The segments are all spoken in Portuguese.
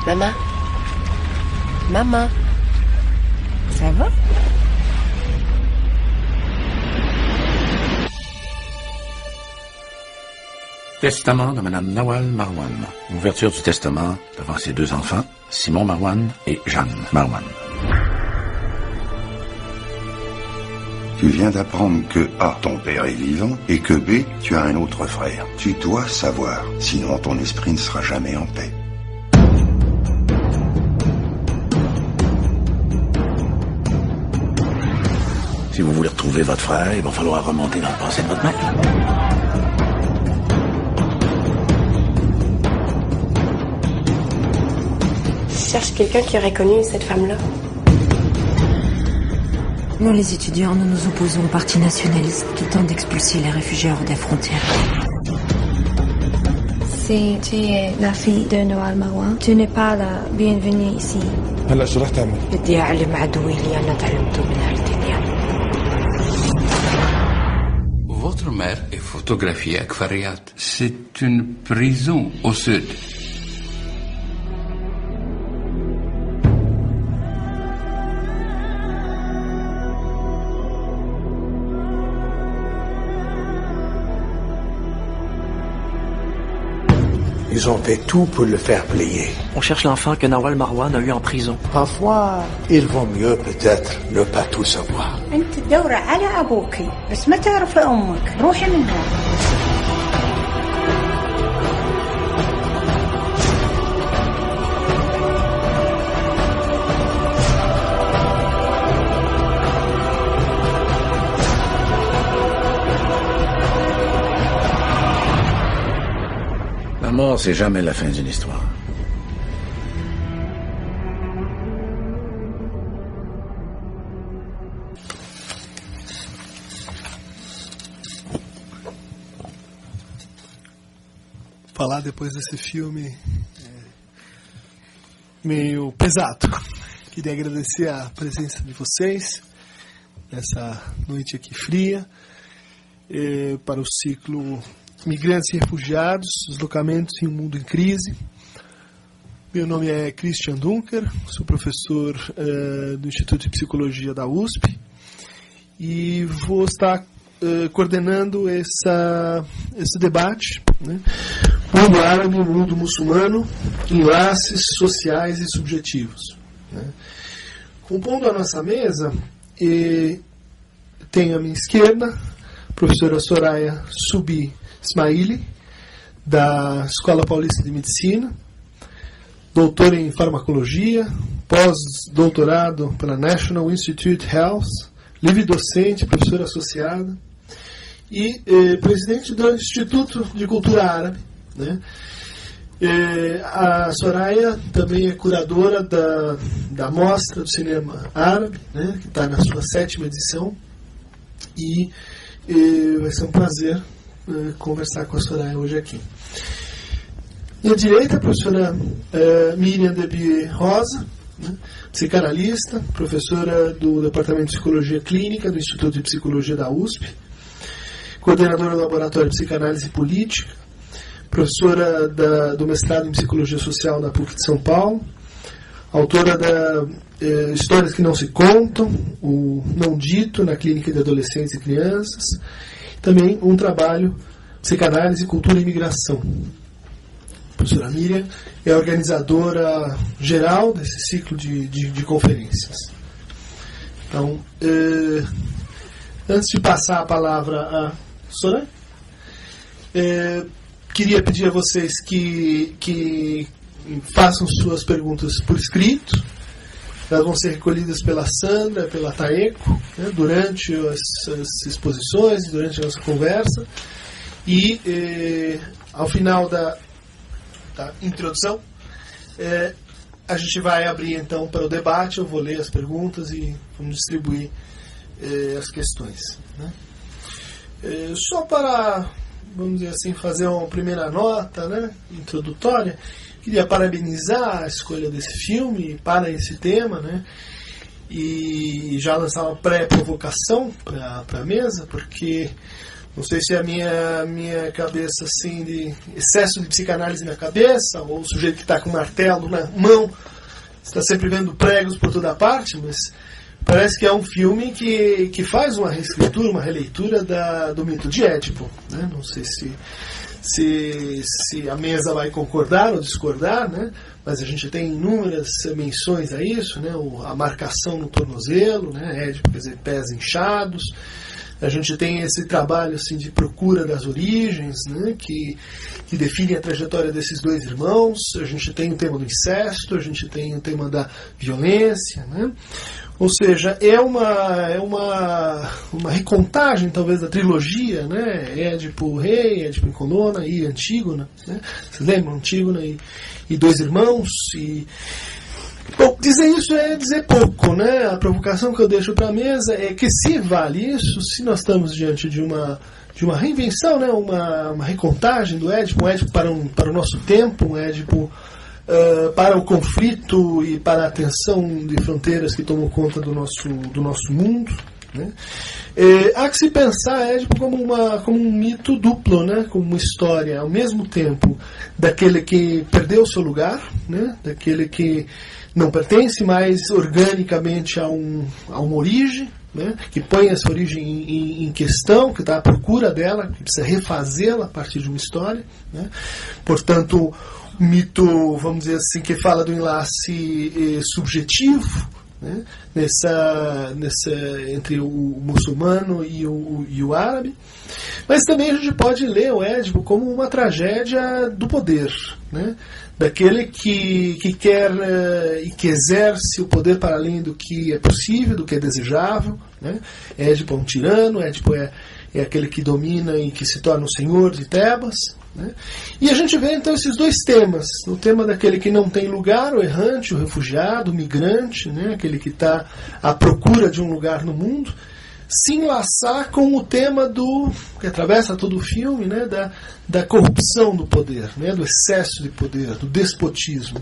Maman? Maman? Ça va? Testament de Madame Nawal Marwan. Ouverture du testament devant ses 2 enfants, Simon Marwan et Jeanne Marwan. Tu viens d'apprendre que A, ton père est vivant, et que B, tu as un autre frère. Tu dois savoir, sinon ton esprit ne sera jamais en paix. Si vous voulez retrouver votre frère, il va falloir remonter dans le passé de votre mère. Je cherche quelqu'un qui aurait connu cette femme-là. Nous, les étudiants, nous nous opposons au parti nationaliste qui tente d'expulser les réfugiés hors des frontières. Si tu es la fille de Nawal Marwan, tu n'es pas la bienvenue ici. هلا شو رح تعمل؟ بدي أعلم عدوي اللي أنا تعلمته من أهل الدنيا. Votre mère est photographiée à Kfariat. C'est une prison au sud. Ils ont fait tout pour le faire plier. On cherche l'enfant que Nawal Marwan a eu en prison. Parfois, il vaut mieux peut-être ne pas tout savoir. أنت تدور على أبوك بس ما تعرف أمك روحي من هون. La mort, c'est jamais la fin d'une histoire. Falar depois desse filme meio pesado. Queria agradecer a presença de vocês nessa noite aqui fria para o ciclo Migrantes e Refugiados, Deslocamentos em um Mundo em Crise. Meu nome é Christian Dunker, sou professor do Instituto de Psicologia da USP e vou estar coordenando esse debate, né? Mundo árabe e mundo muçulmano, enlaces sociais e subjetivos, né? Compondo a nossa mesa, tenho à minha esquerda a professora Soraya Subi Ismaili, da Escola Paulista de Medicina, doutora em farmacologia, pós-doutorado pela National Institute Health, livre docente, professora associada e presidente do Instituto de Cultura Árabe, né? A Soraya também é curadora da Mostra do Cinema Árabe, né, que está na sua 7ª edição, e vai ser um prazer conversar com a Soraya hoje aqui. E à direita, a professora Miriam Debier Rosa, né, psicanalista, professora do Departamento de Psicologia Clínica do Instituto de Psicologia da USP, coordenadora do Laboratório de Psicanálise Política, professora do mestrado em Psicologia Social da PUC de São Paulo, autora da Histórias que Não Se Contam, o Não Dito na Clínica de Adolescentes e Crianças, também um trabalho Psicanálise, Cultura e Imigração. A professora Miriam é a organizadora geral desse ciclo de conferências. Então, antes de passar a palavra a Soraya, queria pedir a vocês que façam suas perguntas por escrito. Elas vão ser recolhidas pela Sandra, pela Taeko, né, durante as exposições, durante a nossa conversa. E ao final da introdução, a gente vai abrir então para o debate. Eu vou ler as perguntas e vamos distribuir as questões, né? Só para, vamos dizer assim, fazer uma primeira nota, né, introdutória, queria parabenizar a escolha desse filme para esse tema, né, e já lançar uma pré-provocação para a mesa, porque Não sei se é a minha cabeça, assim, de excesso de psicanálise na cabeça, ou o sujeito que está com um martelo na mão, está sempre vendo pregos por toda parte, mas parece que é um filme que faz uma reescritura, uma releitura do mito de Édipo, né? Não sei se a mesa vai concordar ou discordar, né? Mas a gente tem inúmeras menções a isso, né? A marcação no tornozelo, né? Édipo, quer dizer, pés inchados. A gente tem esse trabalho assim, de procura das origens, né? que define a trajetória desses dois irmãos. A gente tem o tema do incesto, a gente tem o tema da violência, né? Ou seja, é uma recontagem, talvez, da trilogia, né? Édipo Rei, Édipo em Colona e Antígona. Né? Vocês lembram? Antígona e dois irmãos. Bom, dizer isso é dizer pouco, né? A provocação que eu deixo para a mesa é que, se vale isso, se nós estamos diante de uma reinvenção, né? Uma recontagem do Édipo, um Édipo para o nosso tempo, um Édipo para o conflito e para a tensão de fronteiras que tomam conta do nosso mundo, né? Há que se pensar Édipo como um mito duplo, né? Como uma história, ao mesmo tempo, daquele que perdeu o seu lugar, né? Daquele que não pertence mais organicamente a uma origem, né? Que põe essa origem em questão, que está à procura dela, que precisa refazê-la a partir de uma história, né? Portanto, mito, vamos dizer assim, que fala do enlace subjetivo, né? Entre o muçulmano e o árabe. Mas também a gente pode ler o Édipo como uma tragédia do poder, né? Daquele que quer e que exerce o poder para além do que é possível, do que é desejável, né? Édipo é um tirano, Édipo é aquele que domina e que se torna o senhor de Tebas, né? E a gente vê então esses dois temas: o tema daquele que não tem lugar, o errante, o refugiado, o migrante, né? Aquele que está à procura de um lugar no mundo, se enlaçar com o tema que atravessa todo o filme, né? Da corrupção do poder, né? Do excesso de poder, do despotismo.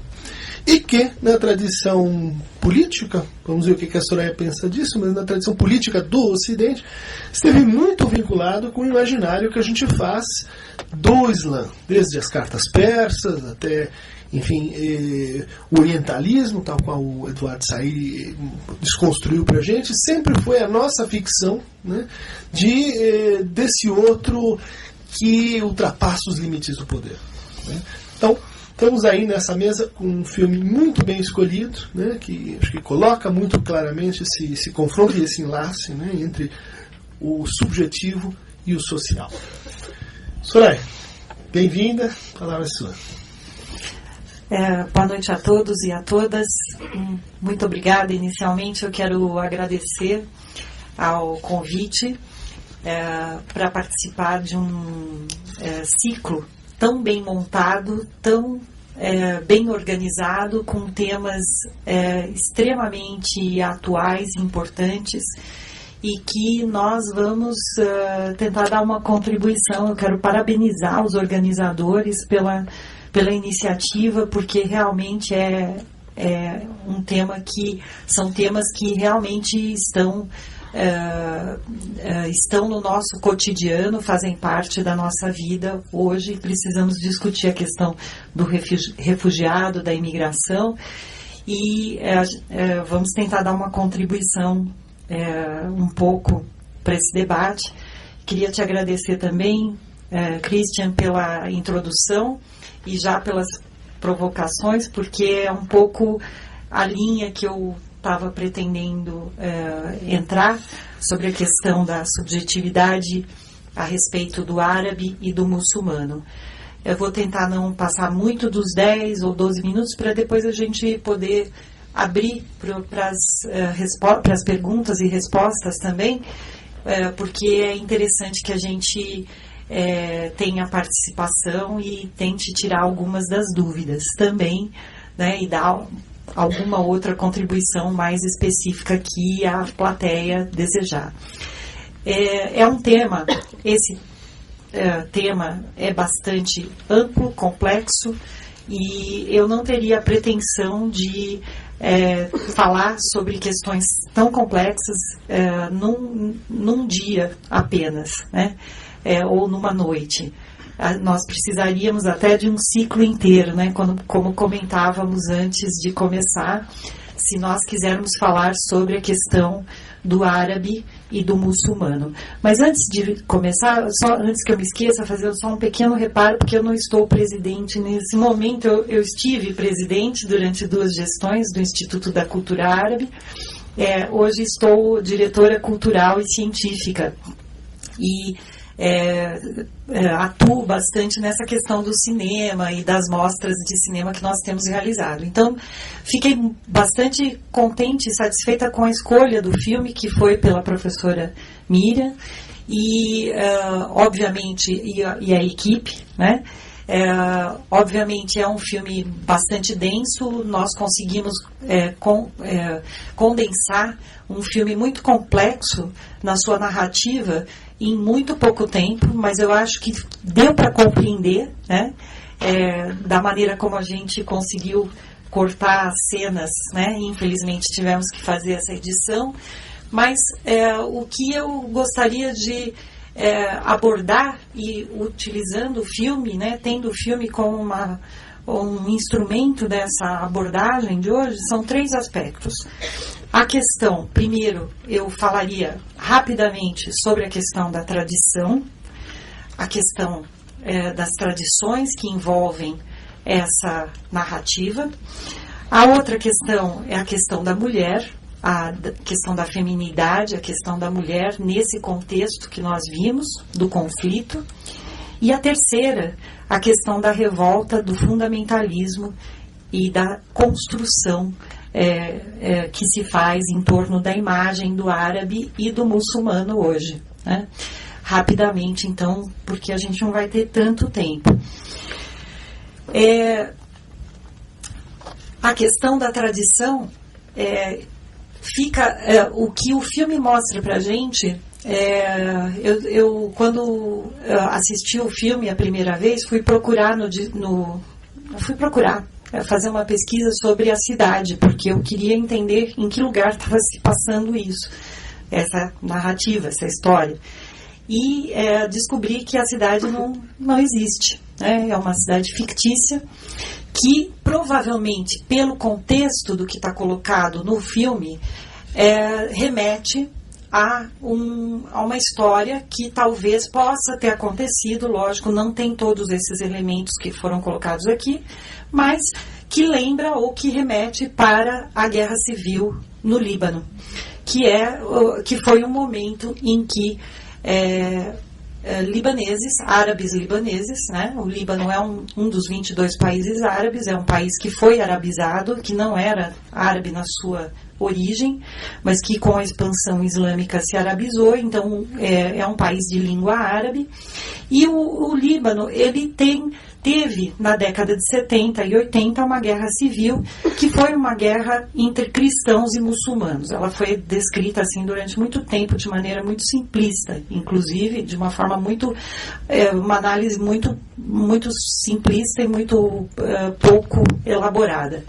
E que, na tradição política, vamos ver o que a Soraya pensa disso, mas na tradição política do Ocidente, esteve muito vinculado com o imaginário que a gente faz do Islã, desde as cartas persas até, enfim, o orientalismo, tal qual o Eduardo Said desconstruiu para a gente, sempre foi a nossa ficção, né, desse outro que ultrapassa os limites do poder, né? Então, estamos aí nessa mesa com um filme muito bem escolhido, né, que acho que coloca muito claramente esse confronto e esse enlace, né, entre o subjetivo e o social. Soraya, bem-vinda, a palavra é sua. Boa noite a todos e a todas. Muito obrigada. Inicialmente eu quero agradecer ao convite para participar de um ciclo tão bem montado, tão bem organizado, com temas extremamente atuais e importantes, e que nós vamos tentar dar uma contribuição. Eu quero parabenizar os organizadores pela iniciativa, porque realmente um tema são temas que realmente estão no nosso cotidiano, fazem parte da nossa vida hoje. Precisamos discutir a questão do refugiado, da imigração, e vamos tentar dar uma contribuição um pouco para esse debate. Queria te agradecer também, Christian, pela introdução e já pelas provocações, porque é um pouco a linha que eu estava pretendendo entrar, sobre a questão da subjetividade a respeito do árabe e do muçulmano. Eu vou tentar não passar muito dos 10 ou 12 minutos, para depois a gente poder abrir para as perguntas e respostas também, porque é interessante que a gente tenha participação e tente tirar algumas das dúvidas também, né, e dar alguma outra contribuição mais específica que a plateia desejar. Esse tema é bastante amplo, complexo, e eu não teria a pretensão de falar sobre questões tão complexas num dia apenas, né? ou numa noite. Nós precisaríamos até de um ciclo inteiro, né? Como comentávamos antes de começar, se nós quisermos falar sobre a questão do árabe e do muçulmano. Mas antes de começar, antes que eu me esqueça, fazer só um pequeno reparo, porque eu não estou presidente nesse momento. Eu estive presidente durante 2 gestões do Instituto da Cultura Árabe. Hoje estou diretora cultural e científica. E atuo bastante nessa questão do cinema e das mostras de cinema que nós temos realizado. Então, fiquei bastante contente e satisfeita com a escolha do filme, que foi pela professora Miriam, e, obviamente, e a equipe, né? Obviamente é um filme bastante denso. Nós conseguimos condensar um filme muito complexo na sua narrativa em muito pouco tempo, mas eu acho que deu para compreender, né, da maneira como a gente conseguiu cortar as cenas, né? Infelizmente tivemos que fazer essa edição, mas o que eu gostaria de abordar, e utilizando o filme, né, tendo o filme como um instrumento dessa abordagem de hoje, são 3 aspectos. A questão, primeiro, eu falaria rapidamente sobre a questão da tradição, a questão das tradições que envolvem essa narrativa. A outra questão é a questão da mulher, a questão da feminidade, a questão da mulher nesse contexto que nós vimos, do conflito. E a terceira, a questão da revolta, do fundamentalismo e da construção que se faz em torno da imagem do árabe e do muçulmano hoje, né? Rapidamente, então, porque a gente não vai ter tanto tempo. A questão da tradição fica... o que o filme mostra para a gente... eu quando assisti o filme a primeira vez, fui procurar fazer uma pesquisa sobre a cidade, porque eu queria entender em que lugar estava se passando isso, essa narrativa, essa história. E descobri que a cidade não existe, né? É uma cidade fictícia, que provavelmente, pelo contexto do que está colocado no filme, remete a uma história que talvez possa ter acontecido. Lógico, não tem todos esses elementos que foram colocados aqui, mas que lembra ou que remete para a Guerra Civil no Líbano, que foi um momento em que árabes libaneses, né? O Líbano é um dos 22 países árabes, é um país que foi arabizado, que não era árabe na sua origem, mas que com a expansão islâmica se arabizou. Então é um país de língua árabe. E o Líbano, ele teve na década de 70 e 80 uma guerra civil, que foi uma guerra entre cristãos e muçulmanos. Ela foi descrita assim durante muito tempo, de maneira muito simplista, inclusive de uma forma uma análise muito, muito simplista e muito pouco elaborada.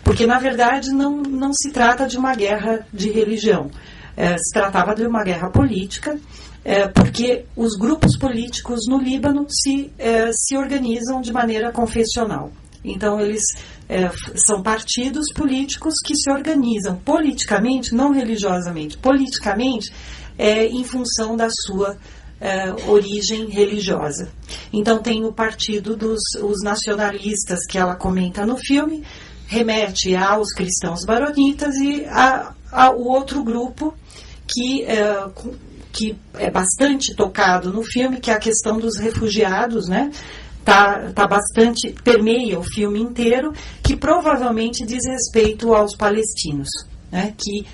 Porque, na verdade, não se trata de uma guerra de religião. Se tratava de uma guerra política, porque os grupos políticos no Líbano se organizam de maneira confessional. Então, eles são partidos políticos que se organizam politicamente, não religiosamente, politicamente, em função da sua origem religiosa. Então, tem o partido dos nacionalistas, que ela comenta no filme, remete aos cristãos baronitas, e o outro grupo que é bastante tocado no filme, que é a questão dos refugiados, né? Tá bastante, permeia o filme inteiro, que provavelmente diz respeito aos palestinos, né? Que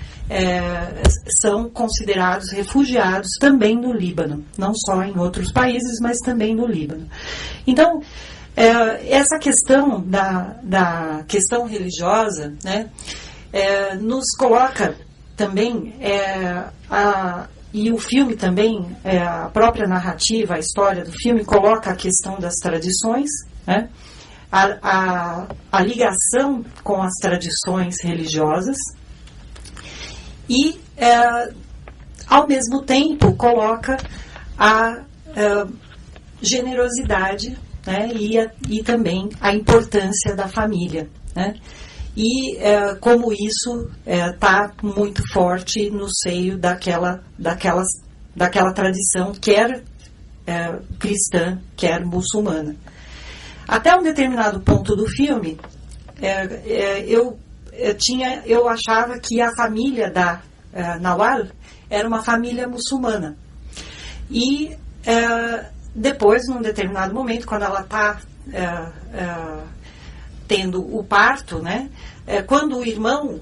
são considerados refugiados também no Líbano, não só em outros países, mas também no Líbano. Então, essa questão da questão religiosa, né, nos coloca também, e o filme também, a própria narrativa, a história do filme, coloca a questão das tradições, né, a ligação com as tradições religiosas, e, ao mesmo tempo, coloca generosidade, né, e também a importância da família, né? E como isso está muito forte no seio daquela tradição, quer cristã, quer muçulmana. Até um determinado ponto do filme, eu achava que a família da Nawal era uma família muçulmana. E depois, num determinado momento, quando ela está tendo o parto, né, quando o irmão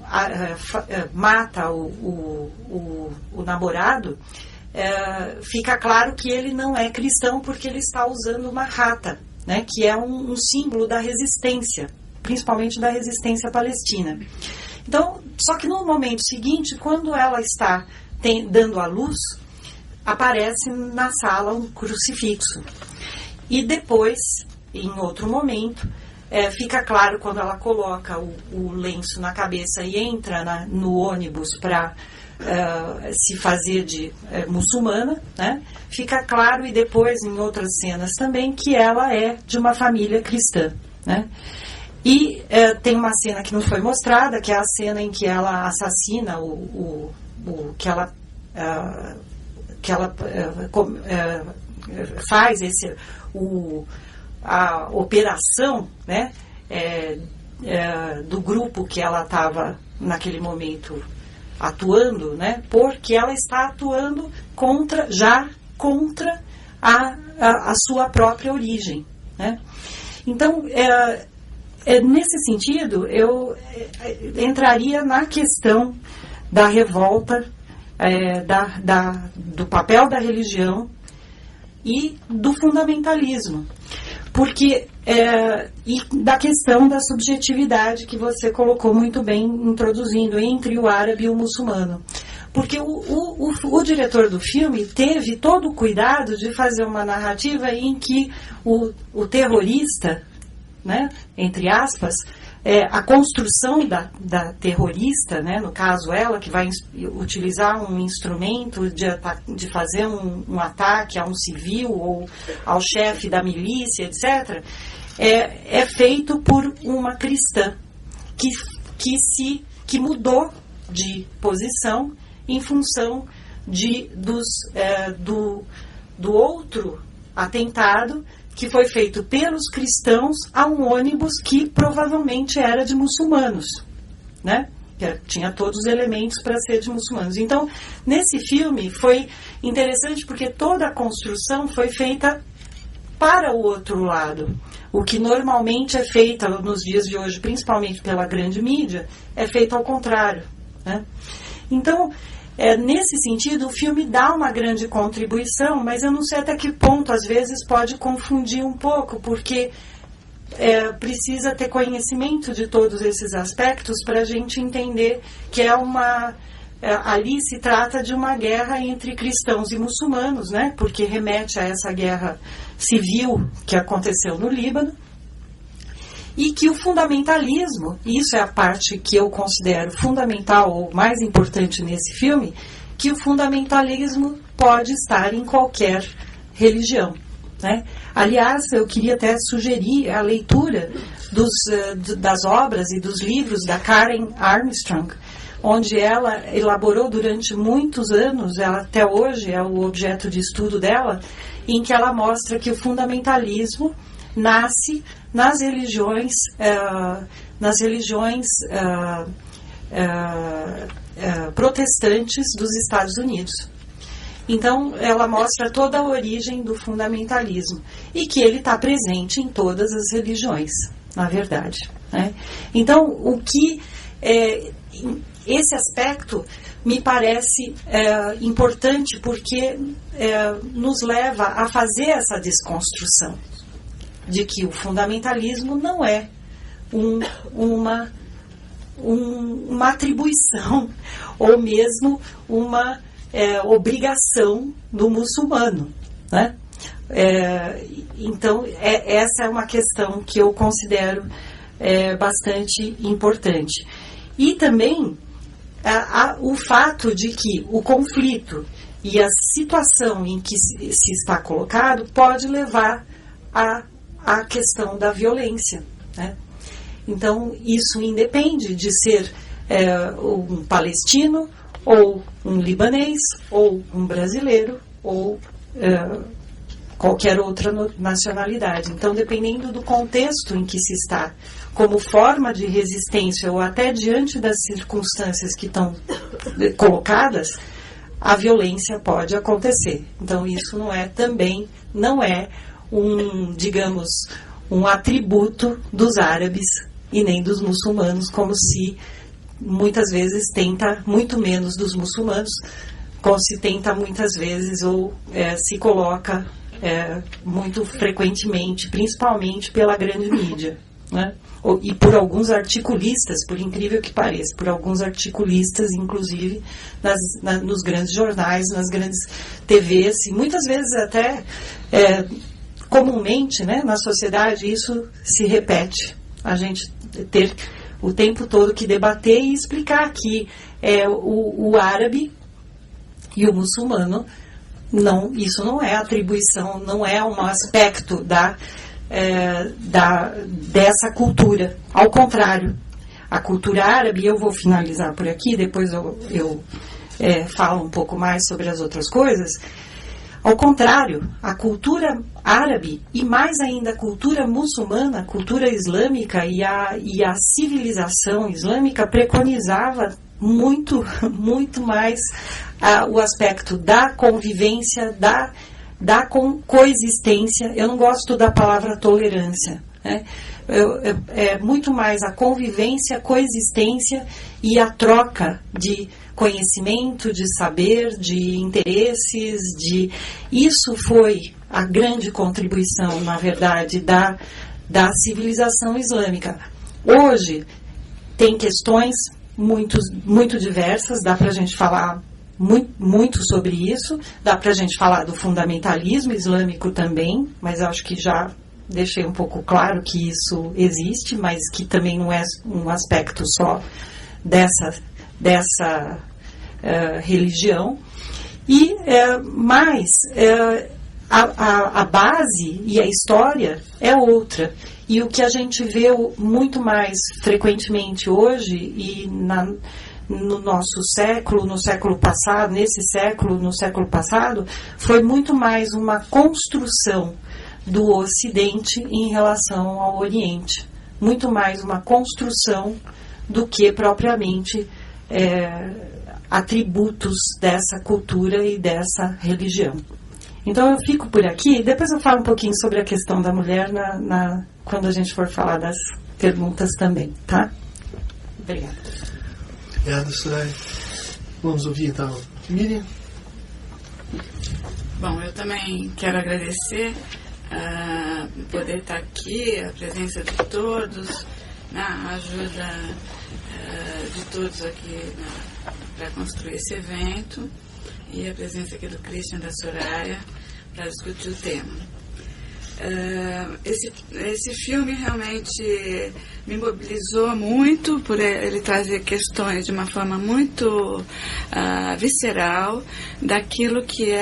mata o namorado, fica claro que ele não é cristão porque ele está usando uma rata, né, que é um símbolo da resistência, principalmente da resistência palestina. Então, só que no momento seguinte, quando ela está dando à luz, aparece na sala um crucifixo. E depois, em outro momento, fica claro quando ela coloca o lenço na cabeça e entra no ônibus para se fazer de muçulmana, né? Fica claro, e depois em outras cenas também, que ela é de uma família cristã, né? E tem uma cena que não foi mostrada, que é a cena em que ela assassina que ela faz a operação, né, do grupo que ela estava naquele momento atuando, né, porque ela está atuando contra a sua própria origem, né? Então, nesse sentido, eu entraria na questão da revolta, do papel da religião e do fundamentalismo, porque e da questão da subjetividade que você colocou muito bem introduzindo entre o árabe e o muçulmano, porque o diretor do filme teve todo o cuidado de fazer uma narrativa em que o terrorista, né, entre aspas, a construção da terrorista, né, no caso ela, que vai utilizar um instrumento de fazer um ataque a um civil ou ao chefe da milícia, etc., é feito por uma cristã que mudou de posição em função do outro atentado que foi feito pelos cristãos a um ônibus que provavelmente era de muçulmanos, né? Que tinha todos os elementos para ser de muçulmanos. Então, nesse filme foi interessante porque toda a construção foi feita para o outro lado. O que normalmente é feito nos dias de hoje, principalmente pela grande mídia, é feito ao contrário, né? Então, nesse sentido, o filme dá uma grande contribuição, mas eu não sei até que ponto, às vezes, pode confundir um pouco, porque precisa ter conhecimento de todos esses aspectos para a gente entender que ali se trata de uma guerra entre cristãos e muçulmanos, né? Porque remete a essa guerra civil que aconteceu no Líbano, e que o fundamentalismo, e isso é a parte que eu considero fundamental ou mais importante nesse filme, que o fundamentalismo pode estar em qualquer religião, né? Aliás, eu queria até sugerir a leitura das obras e dos livros da Karen Armstrong, onde ela elaborou durante muitos anos, ela até hoje é o objeto de estudo dela, em que ela mostra que o fundamentalismo nasce nas religiões protestantes dos Estados Unidos. Então, ela mostra toda a origem do fundamentalismo e que ele está presente em todas as religiões, na verdade, né? Então, esse aspecto me parece importante porque nos leva a fazer essa desconstrução de que o fundamentalismo não é uma atribuição ou mesmo uma obrigação do muçulmano, né? Então, essa é uma questão que eu considero bastante importante. E também o fato de que o conflito e a situação em que se está colocado pode levar à questão da violência, né? Então, isso independe de ser um palestino, ou um libanês, ou um brasileiro, ou qualquer outra nacionalidade. Então, dependendo do contexto em que se está, como forma de resistência, ou até diante das circunstâncias que estão colocadas, a violência pode acontecer. Então, isso não é digamos, um atributo dos árabes e nem dos muçulmanos, como se muitas vezes tenta, muito menos dos muçulmanos, como se tenta muitas vezes ou se coloca muito frequentemente, principalmente pela grande mídia, né? E por alguns articulistas, por incrível que pareça, por alguns articulistas, inclusive, nos grandes jornais, nas grandes TVs, e muitas vezes até comumente, né, na sociedade, isso se repete. A gente ter o tempo todo que debater e explicar que o árabe e o muçulmano, isso não é atribuição, não é um aspecto dessa cultura. Ao contrário, a cultura árabe, eu vou finalizar por aqui, depois eu falo um pouco mais sobre as outras coisas. Ao contrário, a cultura árabe e mais ainda a cultura muçulmana, a cultura islâmica e a civilização islâmica preconizava muito, muito mais o aspecto da convivência, da coexistência. Eu não gosto da palavra tolerância, né? É muito mais a convivência, coexistência e a troca de conhecimento, de saber, de interesses, isso foi a grande contribuição, na verdade, da civilização islâmica. Hoje tem questões muito diversas, dá para a gente falar muito sobre isso, dá para a gente falar do fundamentalismo islâmico também, mas eu acho que já deixei um pouco claro que isso existe, mas que também não é um aspecto só dessa religião. Mas a base e a história é outra. E o que a gente vê muito mais frequentemente hoje e no nosso século, no século passado, no século passado, foi muito mais uma construção do Ocidente em relação ao Oriente. Muito mais uma construção do que propriamente atributos dessa cultura e dessa religião. Então eu fico por aqui, depois eu falo um pouquinho sobre a questão da mulher quando a gente for falar das perguntas também, tá? Obrigada. Obrigado, Soraya. Vamos ouvir então Miriam. Bom, eu também quero agradecer poder estar aqui, a presença de todos, a ajuda de todos aqui para construir esse evento e a presença aqui do Christian, da Soraya, para discutir o tema. Esse filme realmente me mobilizou muito por ele trazer questões de uma forma muito visceral daquilo que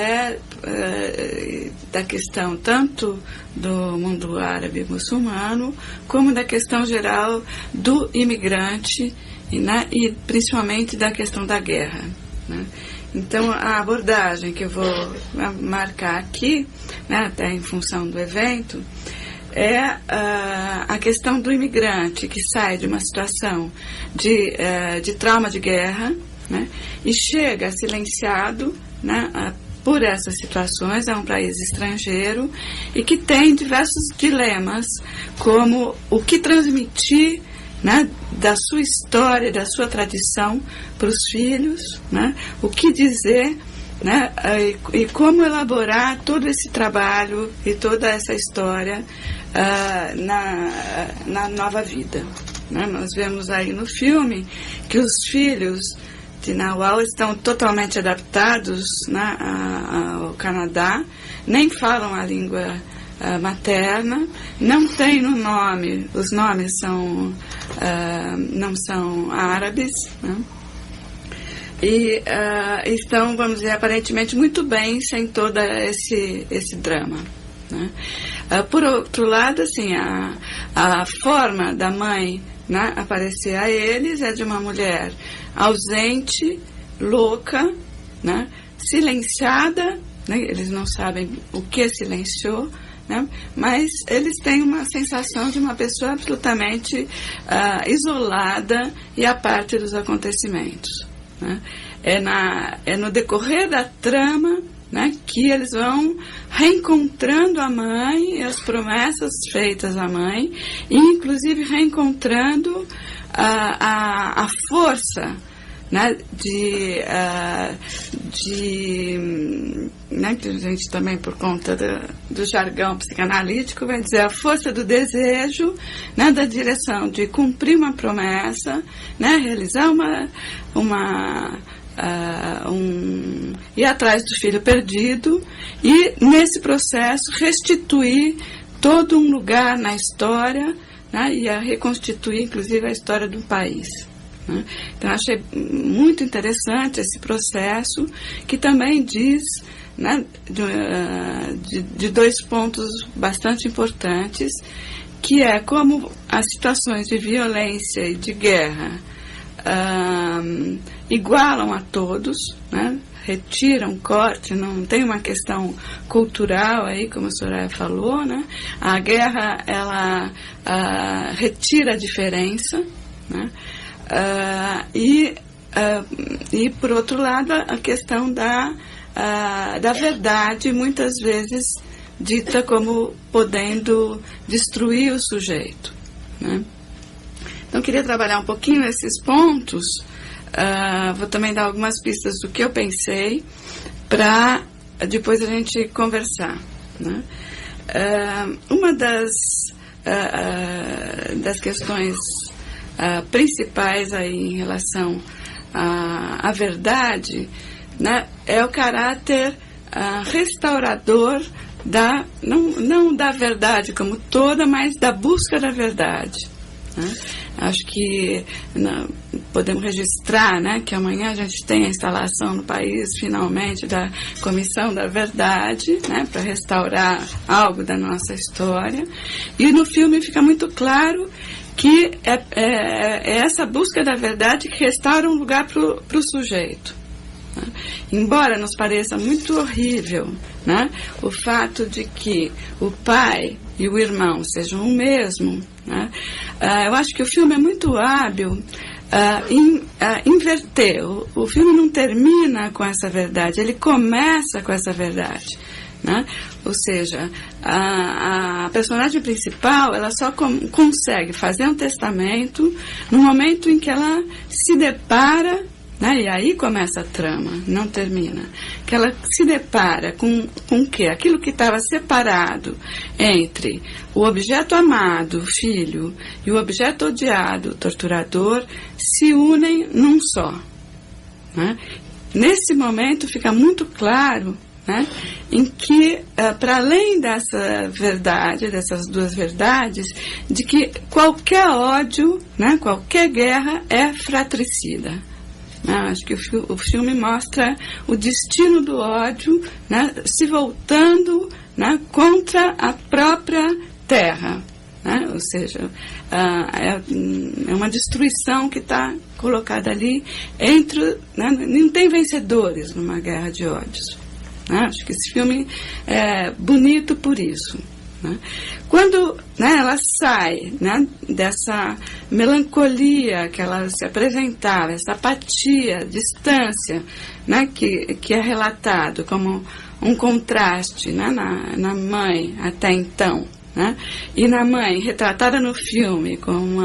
da questão tanto do mundo árabe muçulmano como da questão geral do imigrante e principalmente da questão da guerra, né? Então, a abordagem que eu vou marcar aqui, né, até em função do evento, é a questão do imigrante que sai de uma situação de trauma de guerra, né, e chega silenciado, né, por essas situações a um país estrangeiro e que tem diversos dilemas, como o que transmitir, né, da sua história, da sua tradição para os filhos, né, o que dizer, né, e como elaborar todo esse trabalho e toda essa história na nova vida, né. Nós vemos aí no filme que os filhos de Nawal estão totalmente adaptados, né, ao Canadá, nem falam a língua materna, não tem no nome, os nomes não são árabes, né? e estão, vamos dizer, aparentemente muito bem sem todo esse drama, né? Por outro lado, assim, a forma da mãe, né, aparecer a eles é de uma mulher ausente, louca, né, silenciada, né, eles não sabem o que silenciou, né, mas eles têm uma sensação de uma pessoa absolutamente isolada e à parte dos acontecimentos, né. É no decorrer da trama, né, que eles vão reencontrando a mãe e as promessas feitas à mãe, e inclusive reencontrando a força, né, né, que a gente também, por conta do jargão psicanalítico, vai dizer a força do desejo, né, da direção de cumprir uma promessa, né, realizar ir atrás do filho perdido e, nesse processo, restituir todo um lugar na história, né, e a reconstituir, inclusive, a história do país, né. Então, achei muito interessante esse processo, que também diz, né, de dois pontos bastante importantes, que é como as situações de violência e de guerra igualam a todos, né? Retiram corte, não tem uma questão cultural aí, como a Soraya falou, né? A guerra, ela retira a diferença, né? E por outro lado, a questão da verdade, muitas vezes dita como podendo destruir o sujeito, né? Então, queria trabalhar um pouquinho esses pontos. Vou também dar algumas pistas do que eu pensei, para depois a gente conversar, né? Uma das questões principais aí em relação à verdade, né, é o caráter restaurador não da verdade como toda, mas da busca da verdade, né? Acho que podemos registrar, né, que amanhã a gente tem a instalação no país, finalmente, da Comissão da Verdade, né, para restaurar algo da nossa história. E no filme fica muito claro que é essa busca da verdade que restaura um lugar para o sujeito, né? Embora nos pareça muito horrível, né, o fato de que o pai e o irmão sejam o mesmo, né, eu acho que o filme é muito hábil em inverter. O filme não termina com essa verdade, ele começa com essa verdade, né? Ou seja, a personagem principal, ela só consegue fazer um testamento no momento em que ela se depara, né, e aí começa a trama, não termina, que ela se depara com o quê? Aquilo que estava separado entre o objeto amado, o filho, e o objeto odiado, o torturador, se unem num só, né? Nesse momento fica muito claro, né, em que, para além dessa verdade, dessas duas verdades, de que qualquer ódio, né, qualquer guerra é fratricida. Acho que o filme mostra o destino do ódio, né, se voltando, né, contra a própria terra, né? Ou seja, é uma destruição que está colocada ali entre, né, não tem vencedores numa guerra de ódios, né? Acho que esse filme é bonito por isso, né? Quando, né, ela sai, né, dessa melancolia que ela se apresentava, essa apatia, distância, né, que é relatado como um contraste, né, na mãe até então, né, e na mãe retratada no filme como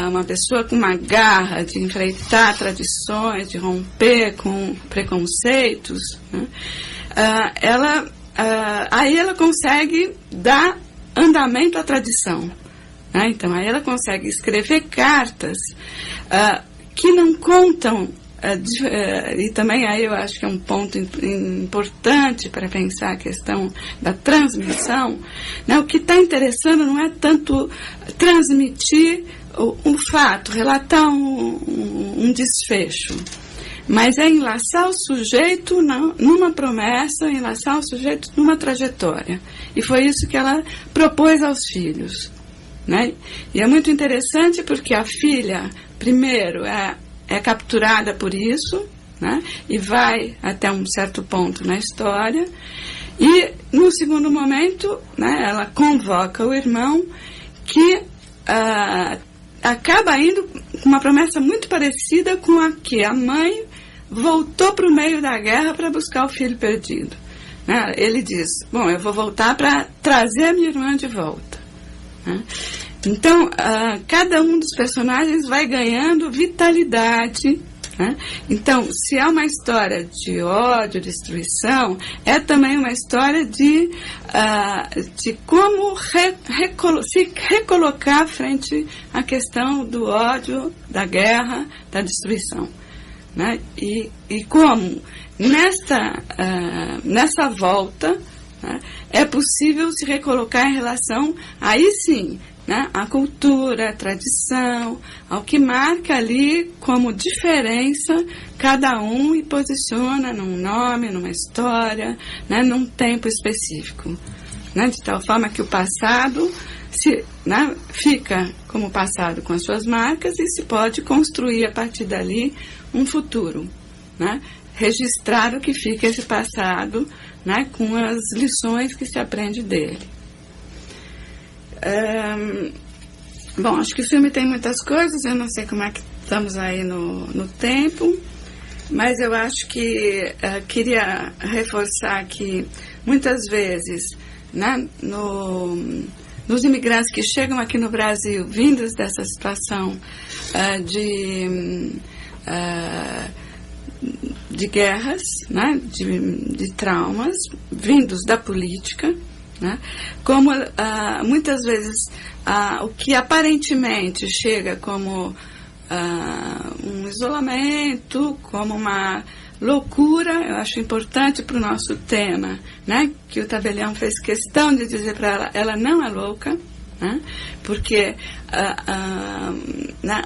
uma pessoa com uma garra de enfrentar tradições, de romper com preconceitos, né, aí ela consegue dar andamento à tradição, né? Então aí ela consegue escrever cartas que não contam, e também aí eu acho que é um ponto importante para pensar a questão da transmissão, né? O que está interessando não é tanto transmitir um fato, relatar um desfecho, mas é enlaçar o sujeito numa promessa, enlaçar o sujeito numa trajetória. E foi isso que ela propôs aos filhos, né? E é muito interessante porque a filha, primeiro, é capturada por isso, né? E vai até um certo ponto na história. E, no segundo momento, né, ela convoca o irmão, que acaba indo com uma promessa muito parecida com a que a mãe voltou para o meio da guerra para buscar o filho perdido. Né? Ele diz, bom, eu vou voltar para trazer a minha irmã de volta. Né? Então, cada um dos personagens vai ganhando vitalidade. Né? Então, se é uma história de ódio, destruição, é também uma história de como se recolocar frente à questão do ódio, da guerra, da destruição. Né? E como nessa volta, né, é possível se recolocar em relação, aí sim, né, a cultura, a tradição, ao que marca ali como diferença cada um e posiciona num nome, numa história, né, num tempo específico. Né, de tal forma que o passado fica como passado com as suas marcas e se pode construir a partir dali um futuro. Né, registrar o que fica esse passado, né, com as lições que se aprende dele. Bom, acho que o filme tem muitas coisas, eu não sei como é que estamos aí no tempo, mas eu acho que queria reforçar que muitas vezes, né, nos imigrantes que chegam aqui no Brasil, vindos dessa situação de guerras, né, de traumas, vindos da política, né, como muitas vezes o que aparentemente chega como um isolamento, como uma loucura, eu acho importante para o nosso tema, né, que o Tabelião fez questão de dizer para ela não é louca, né, porque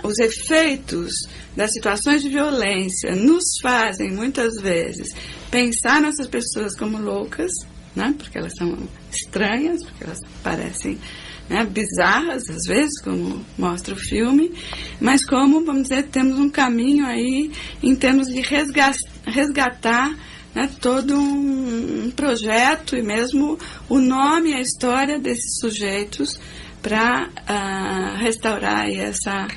os efeitos das situações de violência nos fazem muitas vezes pensar nessas pessoas como loucas, né, porque elas são estranhas, porque elas parecem, né, bizarras às vezes, como mostra o filme, mas como, vamos dizer, temos um caminho aí em termos de resgatar, né, todo um projeto e mesmo o nome e a história desses sujeitos para restaurar aí essa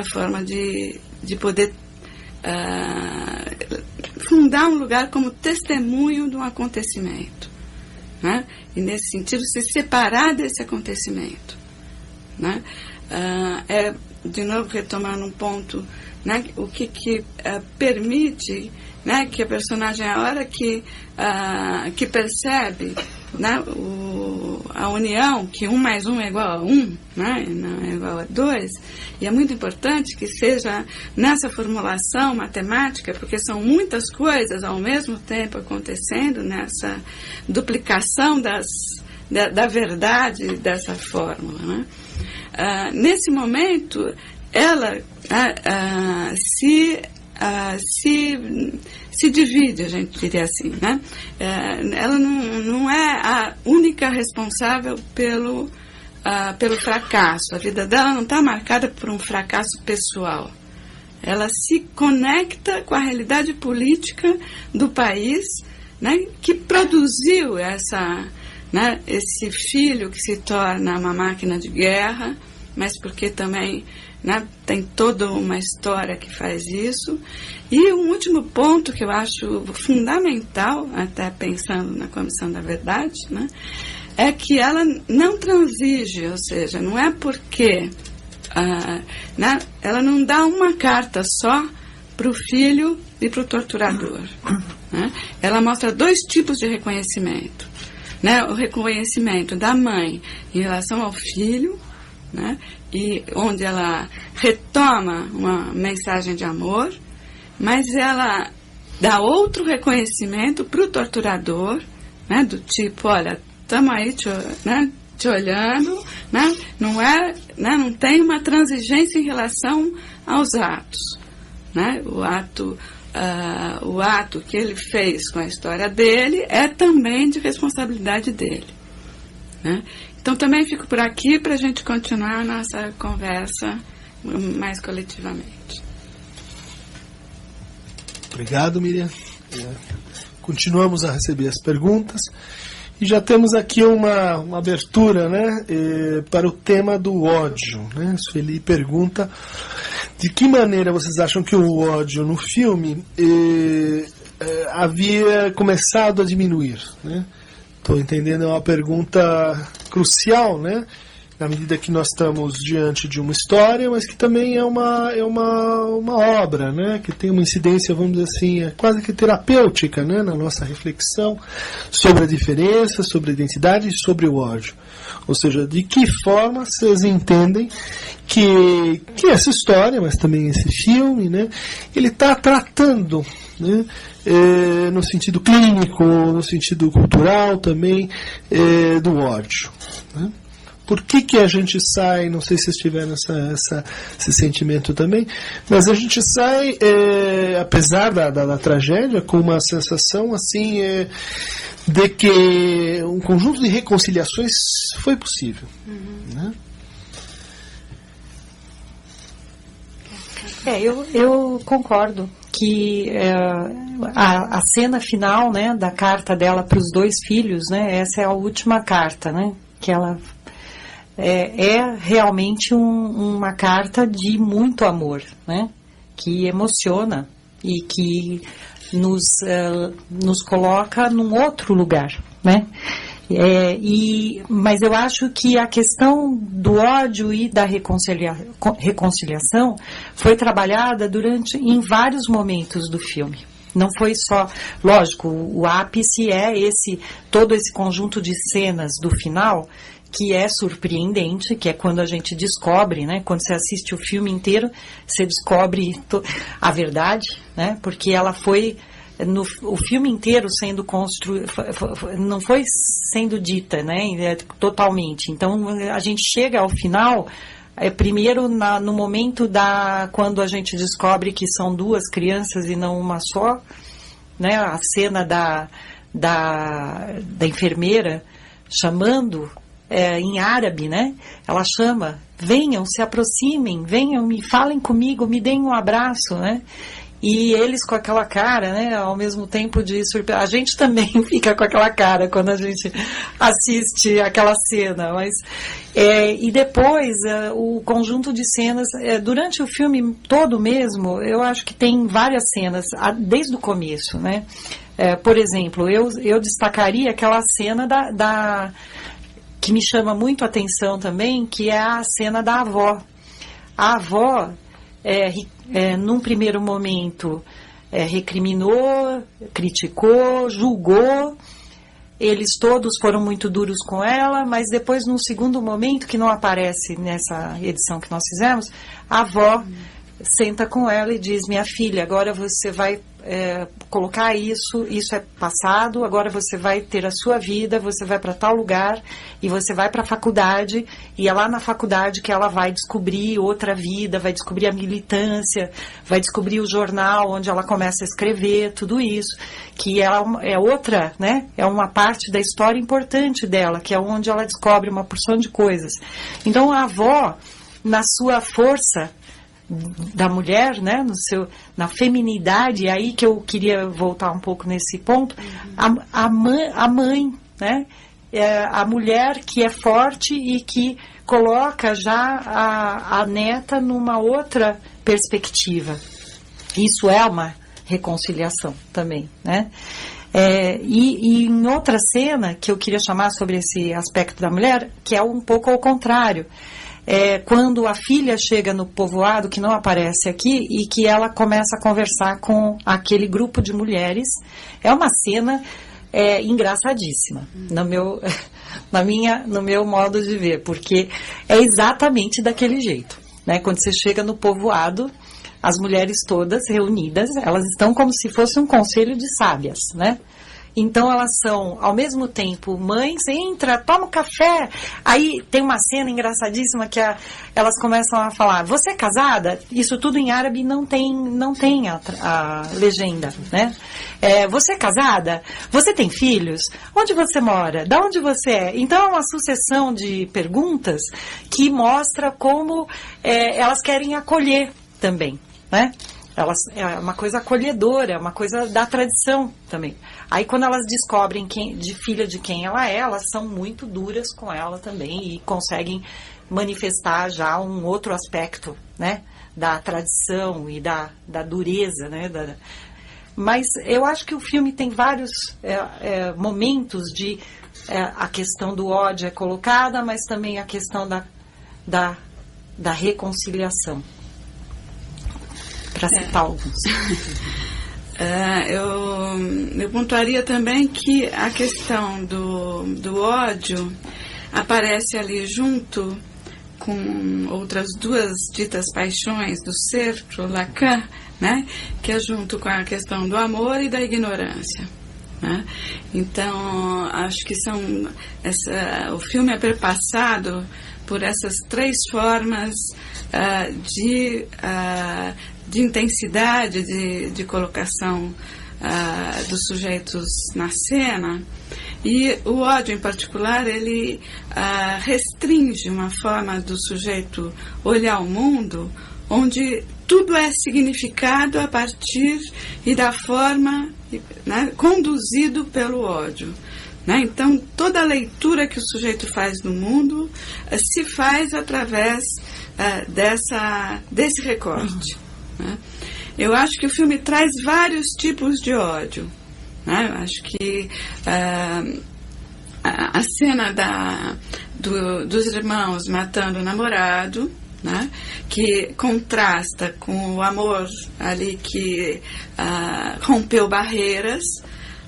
forma de poder fundar um lugar como testemunho de um acontecimento, né? E nesse sentido se separar desse acontecimento, né? De novo retomando um ponto, né, o que permite, né, que a personagem, a hora que percebe, né, a união, que 1 mais 1 é igual a 1, né, não é igual a 2, e é muito importante que seja nessa formulação matemática, porque são muitas coisas ao mesmo tempo acontecendo nessa duplicação da verdade dessa fórmula, né? Nesse momento, ela se divide, a gente diria assim, né? Ela não é a única responsável pelo fracasso. A vida dela não está marcada por um fracasso pessoal. Ela se conecta com a realidade política do país, né, que produziu esse filho que se torna uma máquina de guerra, mas porque também, né, tem toda uma história que faz isso. E um último ponto que eu acho fundamental, até pensando na Comissão da Verdade, né, é que ela não transige, ou seja, não é porque né, ela não dá uma carta só para o filho e para o torturador. Né? Ela mostra 2 tipos de reconhecimento. Né? O reconhecimento da mãe em relação ao filho, né? E onde ela retoma uma mensagem de amor, mas ela dá outro reconhecimento para o torturador, né? Do tipo, olha, estamos aí te olhando, né? Não tem uma transigência em relação aos atos, né? O ato que ele fez com a história dele é também de responsabilidade dele, né? Então também fico por aqui para a gente continuar a nossa conversa mais coletivamente. Obrigado, Miriam. Continuamos a receber as perguntas. E já temos aqui uma abertura, né, para o tema do ódio, né? Sueli pergunta de que maneira vocês acham que o ódio no filme havia começado a diminuir, né? Estou entendendo, é uma pergunta crucial, né? Na medida que nós estamos diante de uma história, mas que também é uma obra, né? Que tem uma incidência, vamos dizer assim, quase que terapêutica, né? Na nossa reflexão sobre a diferença, sobre a identidade e sobre o ódio. Ou seja, de que forma vocês entendem que essa história, mas também esse filme, né? Ele está tratando, né? No sentido clínico, no sentido cultural também, do ódio, né? Por que a gente sai, não sei se vocês tiveram esse sentimento também, mas a gente sai, apesar da tragédia, com uma sensação assim, de que um conjunto de reconciliações foi possível. Né? Eu concordo que a cena final, né, da carta dela para os 2 filhos, né, essa é a última carta, né, que ela é realmente uma carta de muito amor, né? Que emociona e que nos coloca num outro lugar, né? Mas eu acho que a questão do ódio e da reconciliação foi trabalhada em vários momentos do filme. Não foi só, lógico, o ápice é todo esse conjunto de cenas do final, que é surpreendente, que é quando a gente descobre, né? Quando você assiste o filme inteiro, você descobre a verdade, né? Porque ela foi, o filme inteiro sendo construído, não foi sendo dita, né? Totalmente. Então, a gente chega ao final, primeiro no momento quando a gente descobre que são 2 crianças e não uma só, né? A cena da enfermeira chamando, em árabe, né? Ela chama, venham, se aproximem, venham, me falem comigo, me deem um abraço, né? E eles com aquela cara, né? Ao mesmo tempo de surpresa. A gente também fica com aquela cara quando a gente assiste aquela cena, mas e depois o conjunto de cenas durante o filme todo mesmo, eu acho que tem várias cenas desde o começo, né? Por exemplo, eu destacaria aquela cena que me chama muito a atenção também, que é a cena da avó. A avó, num primeiro momento, recriminou, criticou, julgou, eles todos foram muito duros com ela, mas depois, num segundo momento, que não aparece nessa edição que nós fizemos, a avó senta com ela e diz, minha filha, agora você vai colocar isso é passado, agora você vai ter a sua vida, você vai para tal lugar e você vai para a faculdade, e é lá na faculdade que ela vai descobrir outra vida, vai descobrir a militância, vai descobrir o jornal onde ela começa a escrever, tudo isso, que ela é outra, né? É uma parte da história importante dela, que é onde ela descobre uma porção de coisas. Então a avó, na sua força da mulher, né, na feminidade, é aí que eu queria voltar um pouco nesse ponto, a mãe, né, a mulher que é forte e que coloca já a neta numa outra perspectiva. Isso é uma reconciliação também, né? E em outra cena que eu queria chamar sobre esse aspecto da mulher, que é um pouco ao contrário, quando a filha chega no povoado, que não aparece aqui, e que ela começa a conversar com aquele grupo de mulheres. É uma cena engraçadíssima, no meu modo de ver, porque é exatamente daquele jeito, né? Quando você chega no povoado, as mulheres todas reunidas, elas estão como se fosse um conselho de sábias, né? Então elas são, ao mesmo tempo, mães, entra, toma um café. Aí tem uma cena engraçadíssima que elas começam a falar, você é casada? Isso tudo em árabe não tem a legenda, né? Você é casada? Você tem filhos? Onde você mora? Da onde você é? Então é uma sucessão de perguntas que mostra como elas querem acolher também, né? É uma coisa acolhedora, uma coisa da tradição também. Aí quando elas descobrem filha de quem ela é, elas são muito duras com ela também e conseguem manifestar já um outro aspecto, né, da tradição e da dureza, né, mas eu acho que o filme tem vários momentos de a questão do ódio é colocada, mas também a questão da reconciliação. Para citar alguns. Eu pontuaria também que a questão do ódio aparece ali junto com outras duas ditas paixões do ser, pro Lacan, né? Que é junto com a questão do amor e da ignorância. Né? Então, acho que o filme é perpassado por essas três formas de intensidade de colocação dos sujeitos na cena, e o ódio em particular ele restringe uma forma do sujeito olhar o mundo onde tudo é significado a partir e da forma, né, conduzido pelo ódio. Né? Então, toda a leitura que o sujeito faz do mundo se faz através desse recorte. Né? Eu acho que o filme traz vários tipos de ódio. Né? Eu acho que a cena dos irmãos matando o namorado, né? Que contrasta com o amor ali que rompeu barreiras,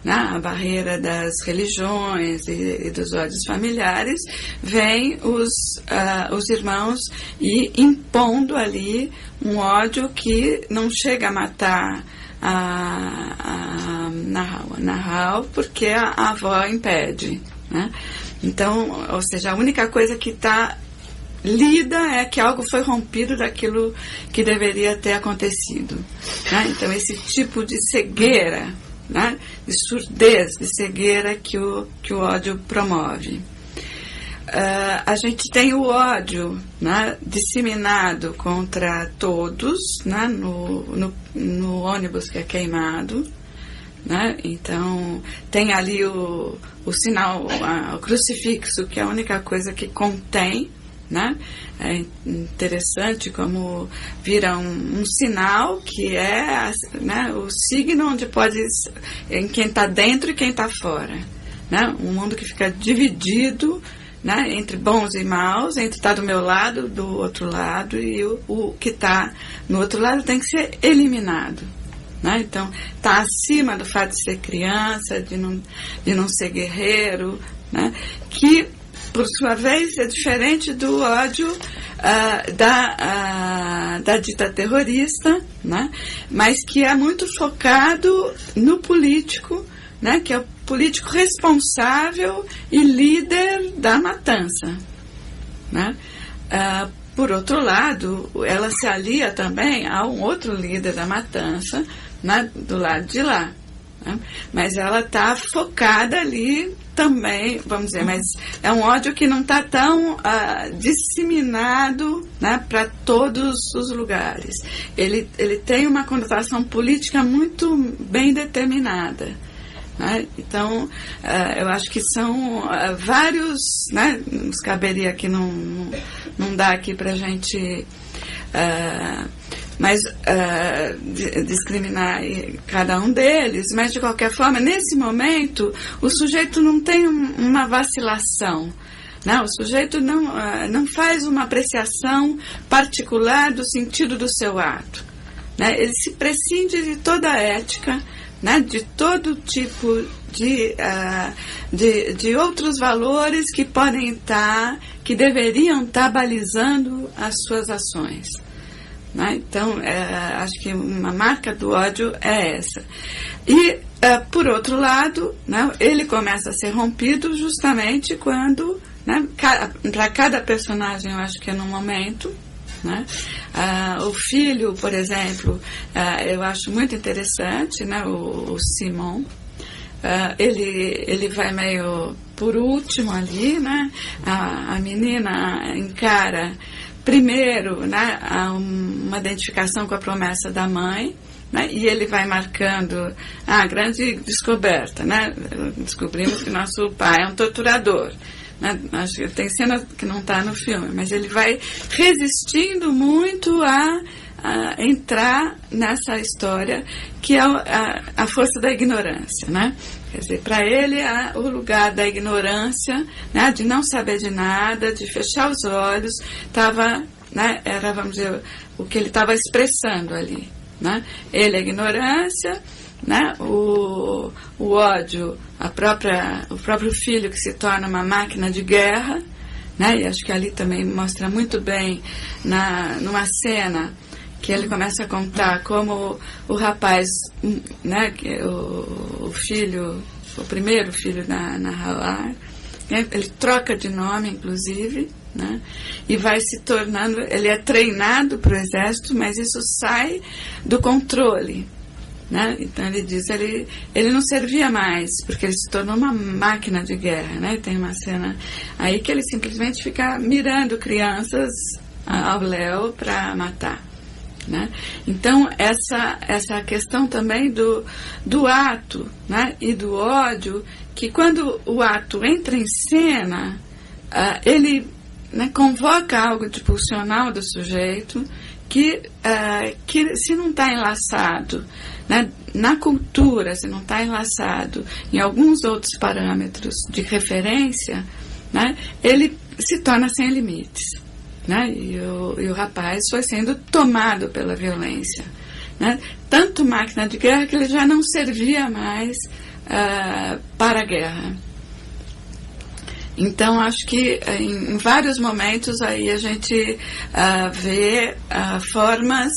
né? A barreira das religiões e dos ódios familiares, vem os irmãos e impondo ali um ódio que não chega a matar a Nahal porque a avó impede, né? Então, ou seja, a única coisa que está lida é que algo foi rompido daquilo que deveria ter acontecido, né? Então, esse tipo de cegueira, né? De surdez, de cegueira que o ódio promove. A gente tem o ódio, né, disseminado contra todos, né, no ônibus que é queimado, né? Então tem ali o sinal, o crucifixo, que é a única coisa que contém, né? É interessante como vira um sinal que é, né, o signo onde pode em quem está dentro e quem está fora, né? Um mundo que fica dividido, né, entre bons e maus, entre estar do meu lado, do outro lado, e o que está no outro lado tem que ser eliminado, né? Então está acima do fato de ser criança, de não ser guerreiro, né? Que por sua vez é diferente do ódio da dita terrorista, né? Mas que é muito focado no político, né? Que é o político responsável e líder da matança, né? Por outro lado, ela se alia também a um outro líder da matança, né? Do lado de lá, né? Mas ela está focada ali também, vamos dizer, mas é um ódio que não está tão disseminado, né, para todos os lugares. Ele tem uma conotação política muito bem determinada, né? Então, eu acho que são vários, né, nos caberia aqui, não dá aqui para a gente discriminar cada um deles, mas de qualquer forma, nesse momento, o sujeito não tem uma vacilação, né? O sujeito não faz uma apreciação particular do sentido do seu ato, né? Ele se prescinde de toda a ética, né? De todo tipo de outros valores que podem que deveriam estar balizando as suas ações. Né? Então, acho que uma marca do ódio é essa. E por outro lado, né, ele começa a ser rompido justamente quando, né, para cada personagem, eu acho que é num momento, né, o filho, por exemplo, eu acho muito interessante, né, o Simon. Ele vai meio por último ali, né? A menina encara primeiro, né, uma identificação com a promessa da mãe, né, e ele vai marcando a grande descoberta, né? Descobrimos que nosso pai é um torturador, né? Acho que tem cena que não está no filme, mas ele vai resistindo muito a entrar nessa história que é a força da ignorância, né? Quer dizer, para ele o lugar da ignorância, né, de não saber de nada, de fechar os olhos, estava, né, era, vamos dizer, o que ele estava expressando ali, né? Ele, a ignorância, né, o ódio, o próprio filho que se torna uma máquina de guerra, né? E acho que ali também mostra muito bem numa cena que ele começa a contar como o rapaz, né, o filho, o primeiro filho da Halar, né, ele troca de nome, inclusive, né, e vai se tornando, ele é treinado para o exército, mas isso sai do controle, né? Então ele diz, ele não servia mais, porque ele se tornou uma máquina de guerra, né? Tem uma cena aí que ele simplesmente fica mirando crianças ao léu para matar, né? Então essa questão também do ato, né, e do ódio, que quando o ato entra em cena, ele, né, convoca algo de pulsional do sujeito que se não está enlaçado, né, na cultura, se não está enlaçado em alguns outros parâmetros de referência, né, ele se torna sem limites. Né? E o rapaz foi sendo tomado pela violência, né? Tanto máquina de guerra que ele já não servia mais para a guerra. Então acho que em vários momentos aí a gente vê formas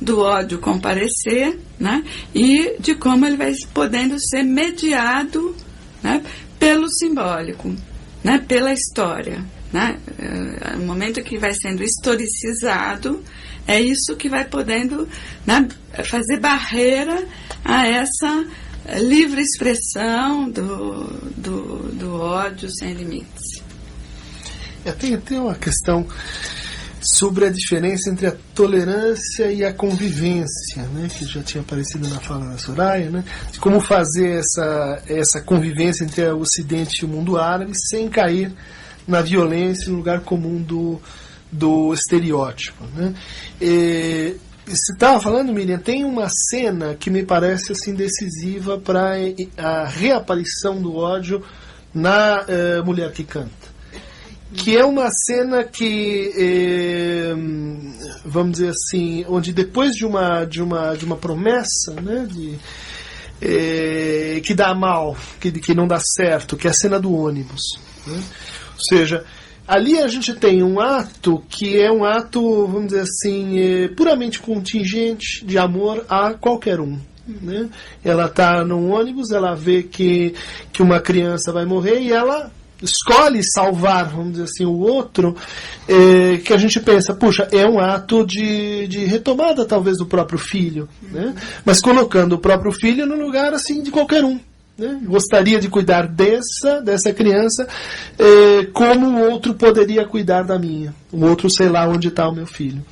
do ódio comparecer, né? E de como ele vai podendo ser mediado, né, pelo simbólico, né, pela história. Né? No momento que vai sendo historicizado, é isso que vai podendo, né, fazer barreira a essa livre expressão do ódio sem limites. Tem uma questão sobre a diferença entre a tolerância e a convivência, né, que já tinha aparecido na fala da Soraya, né, de como fazer essa convivência entre o Ocidente e o mundo árabe sem cair na violência, no lugar comum do estereótipo, né? Você estava falando, Miriam, tem uma cena que me parece assim decisiva para a reaparição do ódio na Mulher que Canta, que é uma cena que, vamos dizer assim, onde depois de uma promessa, né, que dá mal, que não dá certo, que é a cena do ônibus, né? Ou seja, ali a gente tem um ato que é um ato, vamos dizer assim, puramente contingente de amor a qualquer um, né? Ela está num ônibus, ela vê que uma criança vai morrer e ela escolhe salvar, vamos dizer assim, o outro, que a gente pensa, puxa, é um ato de retomada talvez do próprio filho, né? Mas colocando o próprio filho no lugar assim de qualquer um. Né? Gostaria de cuidar dessa criança como o outro poderia cuidar da minha. O outro, sei lá onde está o meu filho.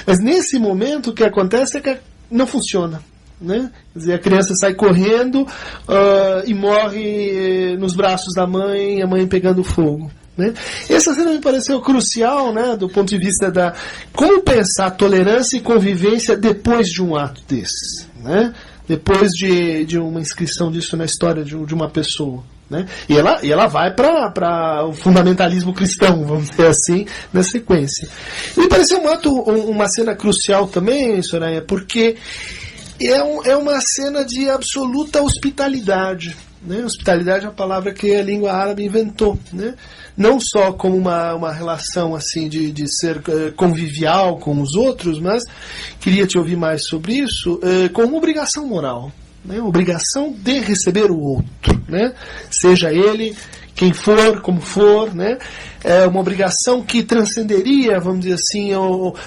Mas nesse momento o que acontece é que não funciona. Né? Quer dizer, a criança sai correndo e morre nos braços da mãe, a mãe pegando fogo. Né? Essa cena me pareceu crucial, né, do ponto de vista da como pensar tolerância e convivência depois de um ato desses, né? Depois de uma inscrição disso na história de uma pessoa, né? E ela vai para o fundamentalismo cristão, vamos dizer assim, na sequência. E me pareceu uma cena crucial também, Soraya, porque é uma cena de absoluta hospitalidade. Né? Hospitalidade é a palavra que a língua árabe inventou, né? Não só como uma relação assim de ser convivial com os outros, mas queria te ouvir mais sobre isso, como uma obrigação moral. né? Obrigação de receber o outro, né? Seja ele quem for, como for, né? É uma obrigação que transcenderia, vamos dizer assim,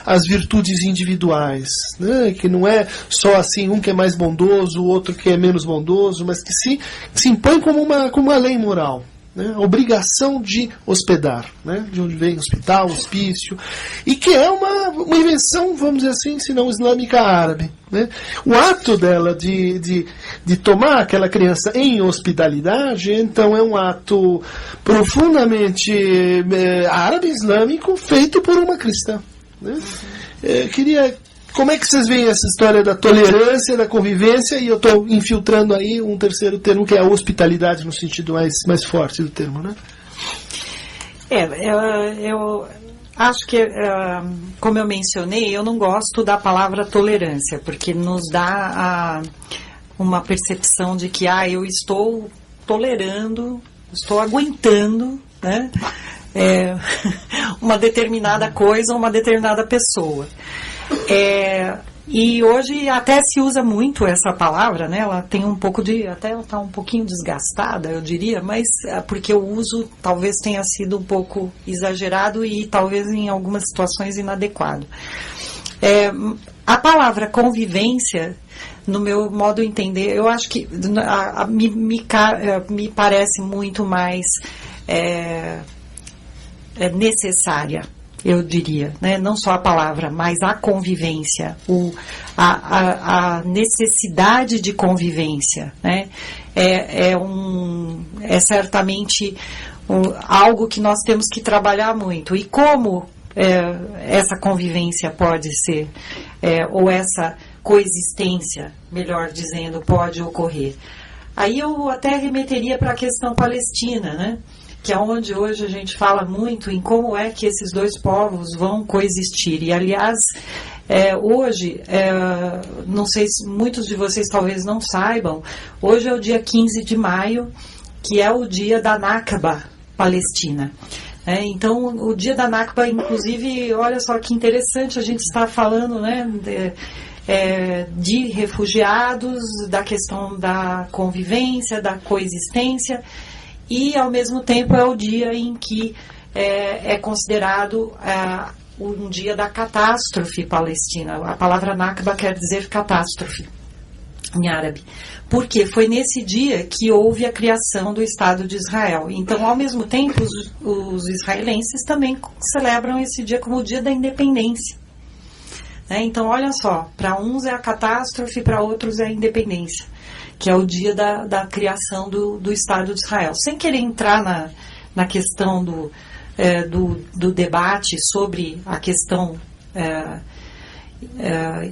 as virtudes individuais, né? Que não é só assim um que é mais bondoso, o outro que é menos bondoso, mas que se impõe como uma lei moral. Né, a obrigação de hospedar, né, de onde vem hospital, hospício, e que é uma invenção, vamos dizer assim, se não islâmica árabe. Né. O ato dela de tomar aquela criança em hospitalidade, então é um ato profundamente árabe, islâmico, feito por uma cristã. Né. Como é que vocês veem essa história da tolerância, da convivência? E eu estou infiltrando aí um terceiro termo, que é a hospitalidade, no sentido mais forte do termo, né? Eu acho que, como eu mencionei, eu não gosto da palavra tolerância, porque nos dá uma percepção de que eu estou tolerando, estou aguentando, né? Uma determinada coisa, uma determinada pessoa. E hoje até se usa muito essa palavra, né? Ela tem um pouco até ela está um pouquinho desgastada, eu diria, mas porque o uso talvez tenha sido um pouco exagerado e talvez em algumas situações inadequado. A palavra convivência, no meu modo de entender, eu acho que me parece muito mais necessária, eu diria, né? Não só a palavra, mas a convivência, a necessidade de convivência, né? É certamente algo que nós temos que trabalhar muito. E como essa convivência pode ser, ou essa coexistência, melhor dizendo, pode ocorrer? Aí eu até remeteria para a questão palestina, né? Que é onde hoje a gente fala muito em como é que esses dois povos vão coexistir. E, aliás, hoje, não sei se muitos de vocês talvez não saibam, hoje é o dia 15 de maio, que é o dia da Nakba palestina. Então, o dia da Nakba, inclusive, olha só que interessante, a gente está falando, né, de refugiados, da questão da convivência, da coexistência, e, ao mesmo tempo, é o dia em que é considerado um dia da catástrofe palestina. A palavra Nakba quer dizer catástrofe em árabe. Porque foi nesse dia que houve a criação do Estado de Israel. Então, ao mesmo tempo, os israelenses também celebram esse dia como o dia da independência. Então, olha só, para uns é a catástrofe, para outros é a independência, que é o dia da criação do Estado de Israel. Sem querer entrar na questão do debate sobre a questão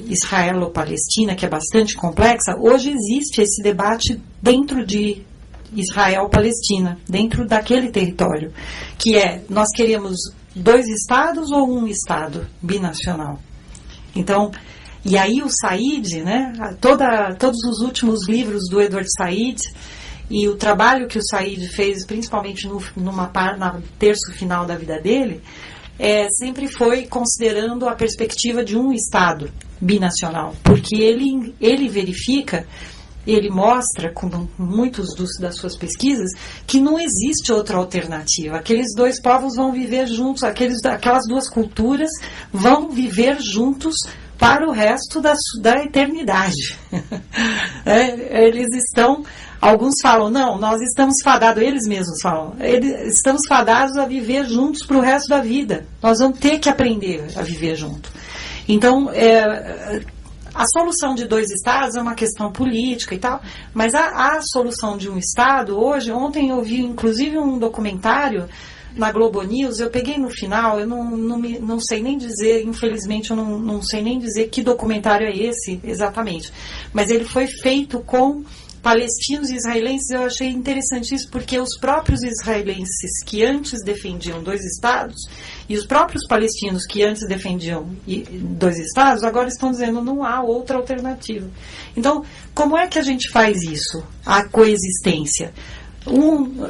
israelo-palestina, que é bastante complexa, hoje existe esse debate dentro de Israel-Palestina, dentro daquele território, que nós queremos 2 estados ou um estado binacional? Então, e aí o Said, né, todos os últimos livros do Edward Said e o trabalho que o Said fez, principalmente na terço final da vida dele, sempre foi considerando a perspectiva de um Estado binacional, porque ele verifica, ele mostra, com muitos das suas pesquisas, que não existe outra alternativa. Aqueles 2 povos vão viver juntos, aquelas 2 culturas vão viver juntos para o resto da eternidade. Eles estão, alguns falam, não, nós estamos fadados, eles mesmos falam, estamos fadados a viver juntos para o resto da vida. Nós vamos ter que aprender a viver junto. Então, a solução de 2 estados é uma questão política e tal, mas a solução de um estado, ontem eu vi inclusive um documentário na Globo News, eu peguei no final, eu não sei nem dizer, infelizmente eu não sei nem dizer que documentário é esse exatamente, mas ele foi feito com palestinos e israelenses. Eu achei interessante isso, porque os próprios israelenses que antes defendiam 2 estados e os próprios palestinos que antes defendiam 2 estados, agora estão dizendo não há outra alternativa. Então, como é que a gente faz isso? A coexistência.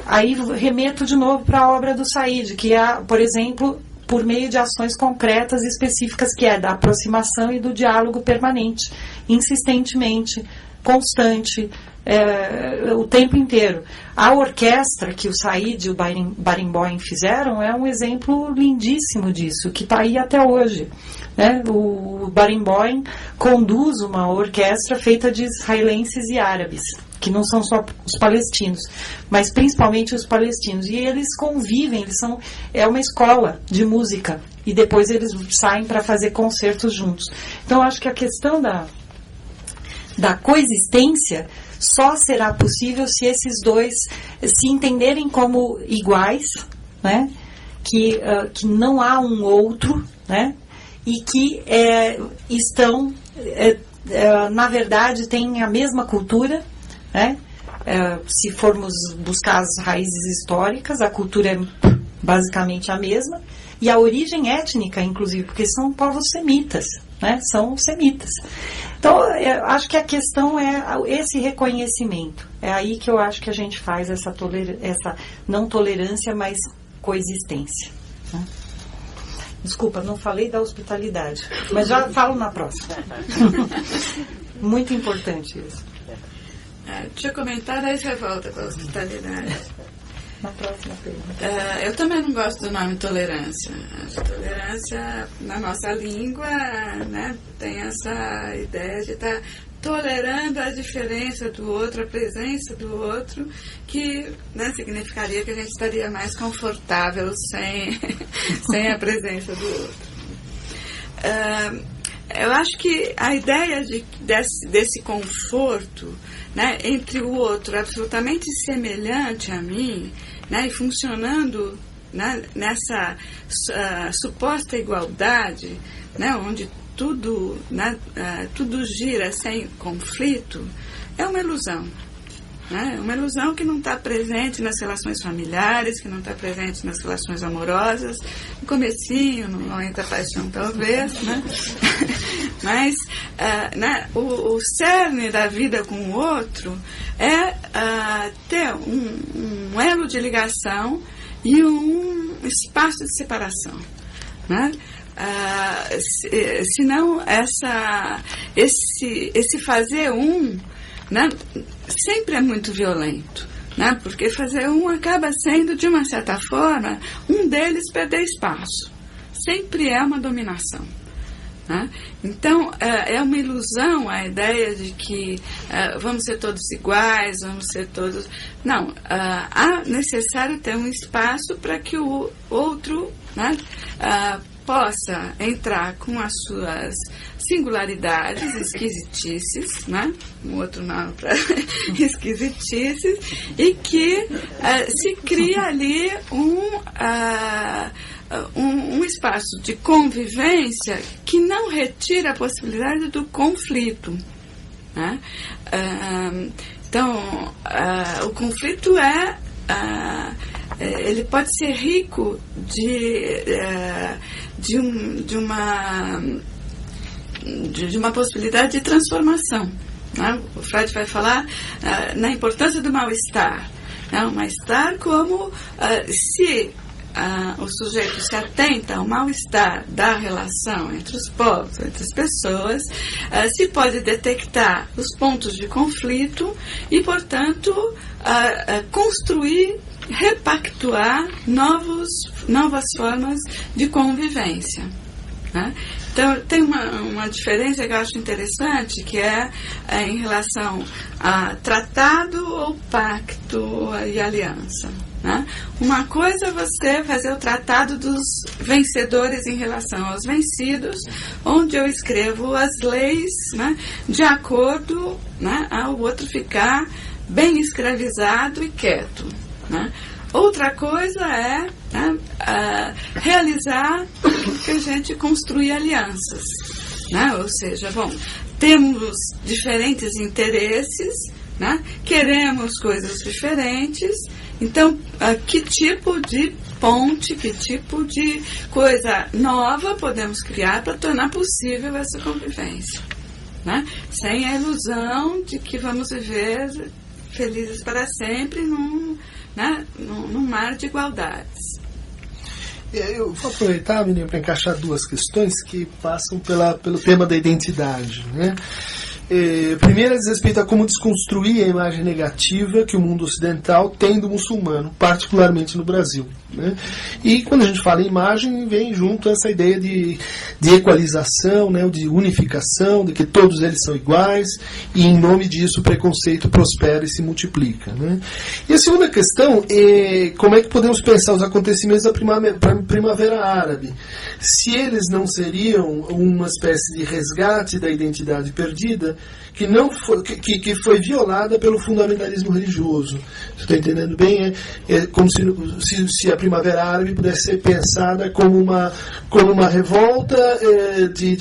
Aí remeto de novo para a obra do Said, que é, por exemplo, por meio de ações concretas e específicas, que é da aproximação e do diálogo permanente, insistentemente, constante, o tempo inteiro. A orquestra que o Said e o Barenboim fizeram é um exemplo lindíssimo disso, que está aí até hoje. Né? O Barenboim conduz uma orquestra feita de israelenses e árabes, que não são só os palestinos, mas principalmente os palestinos. E eles convivem, é uma escola de música, e depois eles saem para fazer concertos juntos. Então, acho que a questão da coexistência só será possível se esses dois se entenderem como iguais, né? Que não há um outro, né? E que estão, na verdade, têm a mesma cultura, né? Se formos buscar as raízes históricas, a cultura é basicamente a mesma, e a origem étnica, inclusive, porque são povos semitas, né? São semitas. Então, acho que a questão é esse reconhecimento. É aí que eu acho que a gente faz essa não tolerância, mas coexistência. Né? Desculpa, não falei da hospitalidade, mas já falo na próxima. Muito importante isso. Deixa eu comentar, daí você volta com a hospitalidade. Na próxima pergunta. Eu também não gosto do nome tolerância. A tolerância, na nossa língua, né, tem essa ideia de estar tolerando a diferença do outro, a presença do outro, que, né, significaria que a gente estaria mais confortável sem a presença do outro. Eu acho que a ideia desse conforto, né, entre o outro absolutamente semelhante a mim, né, e funcionando, né, nessa suposta igualdade, né, onde tudo, né, tudo gira sem conflito, é uma ilusão. Né? Uma ilusão que não está presente nas relações familiares, que não está presente nas relações amorosas, no comecinho, no momento da paixão talvez, né? Mas né, o cerne da vida com o outro é ter um elo de ligação e um espaço de separação. Né? Senão esse fazer né, sempre é muito violento, né, porque fazer acaba sendo, de uma certa forma, um deles perder espaço. Sempre é uma dominação. Né? Então, é uma ilusão a ideia de que vamos ser todos iguais, vamos ser todos... Não, há necessário ter um espaço para que o outro, né, possa entrar com as suas singularidades, esquisitices, né? Um outro nome para esquisitices, e que se cria ali um espaço de convivência que não retira a possibilidade do conflito. Né? Então, o conflito ele pode ser rico de uma possibilidade de transformação. Né? O Freud vai falar na importância do mal-estar. Né? O mal-estar como se o sujeito se atenta ao mal-estar da relação entre os povos, entre as pessoas, se pode detectar os pontos de conflito e, portanto, construir, repactuar novas formas de convivência. Né? Então, tem uma diferença que eu acho interessante, que é em relação a tratado ou pacto e aliança. Né? Uma coisa é você fazer o tratado dos vencedores em relação aos vencidos, onde eu escrevo as leis, né, de acordo, né, ao outro ficar bem escravizado e quieto. Né? Outra coisa é, né, realizar que a gente construi alianças. Né? Ou seja, bom, temos diferentes interesses, né? Queremos coisas diferentes, então que tipo de ponte, que tipo de coisa nova podemos criar para tornar possível essa convivência, né? Sem a ilusão de que vamos viver felizes para sempre num mar de igualdades. Eu vou aproveitar, menino, para encaixar duas questões que passam pelo tema da identidade, né? Primeiro, diz respeito a como desconstruir a imagem negativa que o mundo ocidental tem do muçulmano, particularmente no Brasil, né? E quando a gente fala em imagem, vem junto essa ideia de equalização, né, de unificação, de que todos eles são iguais, e em nome disso o preconceito prospera e se multiplica, né? E a segunda questão é como é que podemos pensar os acontecimentos da Primavera Árabe, se eles não seriam uma espécie de resgate da identidade perdida que foi violada pelo fundamentalismo religioso. Você está entendendo bem? É como se a Primavera Árabe pudesse ser pensada como uma revolta de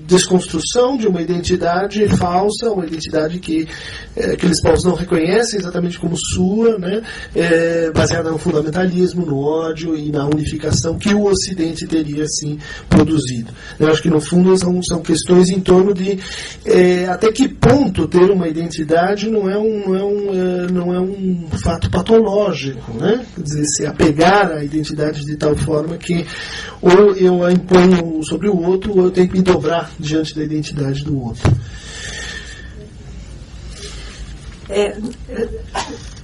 desconstrução de uma identidade falsa, uma identidade que aqueles povos não reconhecem exatamente como sua, né? Baseada no fundamentalismo, no ódio e na unificação que o Ocidente teria assim produzido. Eu acho que no fundo são questões em torno de até que ponto ter uma identidade não é um fato patológico, né? Quer dizer, se apegar à identidade de tal forma que ou eu a imponho sobre o outro ou eu tenho que me dobrar diante da identidade do outro.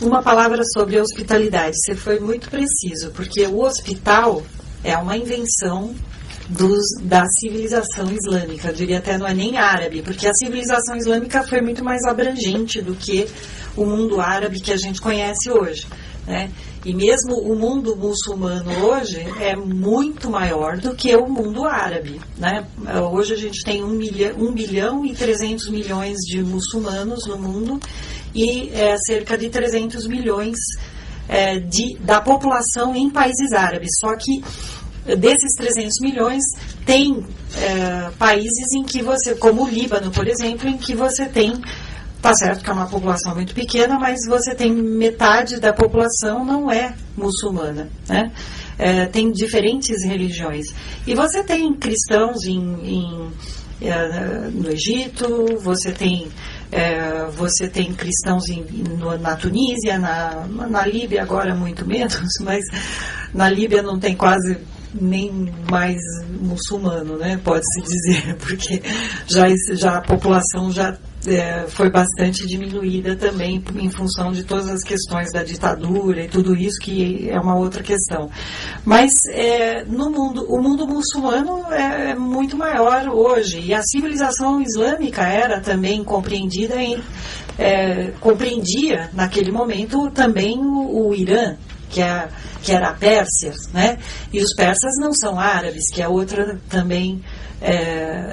Uma palavra sobre a hospitalidade. Você foi muito preciso, porque o hospital é uma invenção da civilização islâmica. Eu diria até não é nem árabe, porque a civilização islâmica foi muito mais abrangente do que o mundo árabe que a gente conhece hoje, né? E mesmo o mundo muçulmano hoje é muito maior do que o mundo árabe, né? Hoje a gente tem 1 bilhão e 300 milhões de muçulmanos no mundo e cerca de 300 milhões da população em países árabes. Só que desses 300 milhões, tem países em que você, como o Líbano, por exemplo, em que você tem, tá certo que é uma população muito pequena, mas você tem metade da população não é muçulmana, né? Tem diferentes religiões. E você tem cristãos no Egito, você tem cristãos na Tunísia, na Líbia agora muito menos, mas na Líbia não tem quase nem mais muçulmano, né? Pode-se dizer, porque já a população já foi bastante diminuída também em função de todas as questões da ditadura e tudo isso, que é uma outra questão. Mas o mundo muçulmano é muito maior hoje, e a civilização islâmica era também compreendia naquele momento também o Irã, que era a Pérsia, né? E os persas não são árabes, que é outra também,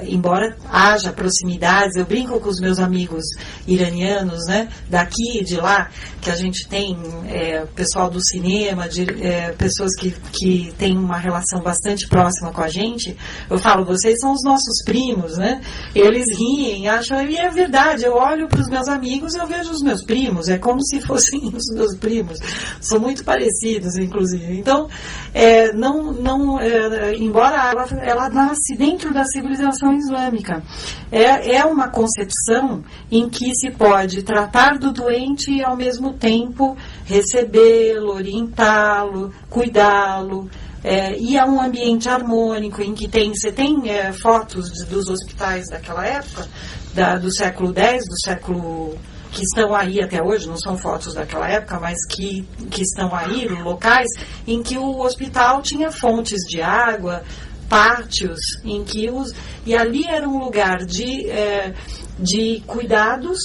embora haja proximidades. Eu brinco com os meus amigos iranianos, né? Daqui e de lá, que a gente tem pessoal do cinema, pessoas que têm uma relação bastante próxima com a gente. Eu falo, vocês são os nossos primos, né? Eles riem, acham, e é verdade, eu olho para os meus amigos e eu vejo os meus primos, é como se fossem os meus primos, são muito parecidos, inclusive. Então, embora ela nasce dentro da civilização islâmica, é uma concepção em que se pode tratar do doente e ao mesmo tempo recebê-lo, orientá-lo, cuidá-lo, e é um ambiente harmônico em que você tem fotos dos hospitais daquela época, do século X, que estão aí até hoje, não são fotos daquela época, mas que estão aí, locais em que o hospital tinha fontes de água, pátios, e ali era um lugar de cuidados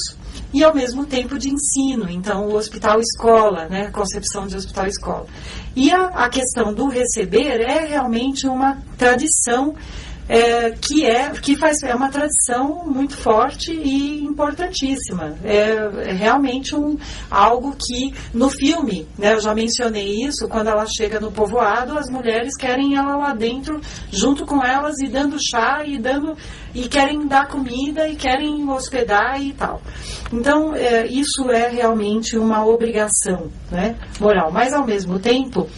e ao mesmo tempo de ensino. Então o hospital-escola, né, a concepção de hospital-escola. E a questão do receber é realmente uma tradição é uma tradição muito forte e importantíssima. É realmente algo que no filme, né, eu já mencionei isso, quando ela chega no povoado, as mulheres querem ela lá dentro, junto com elas, e dando chá e querem dar comida e querem hospedar e tal. Então isso é realmente uma obrigação, né, moral, mas ao mesmo tempo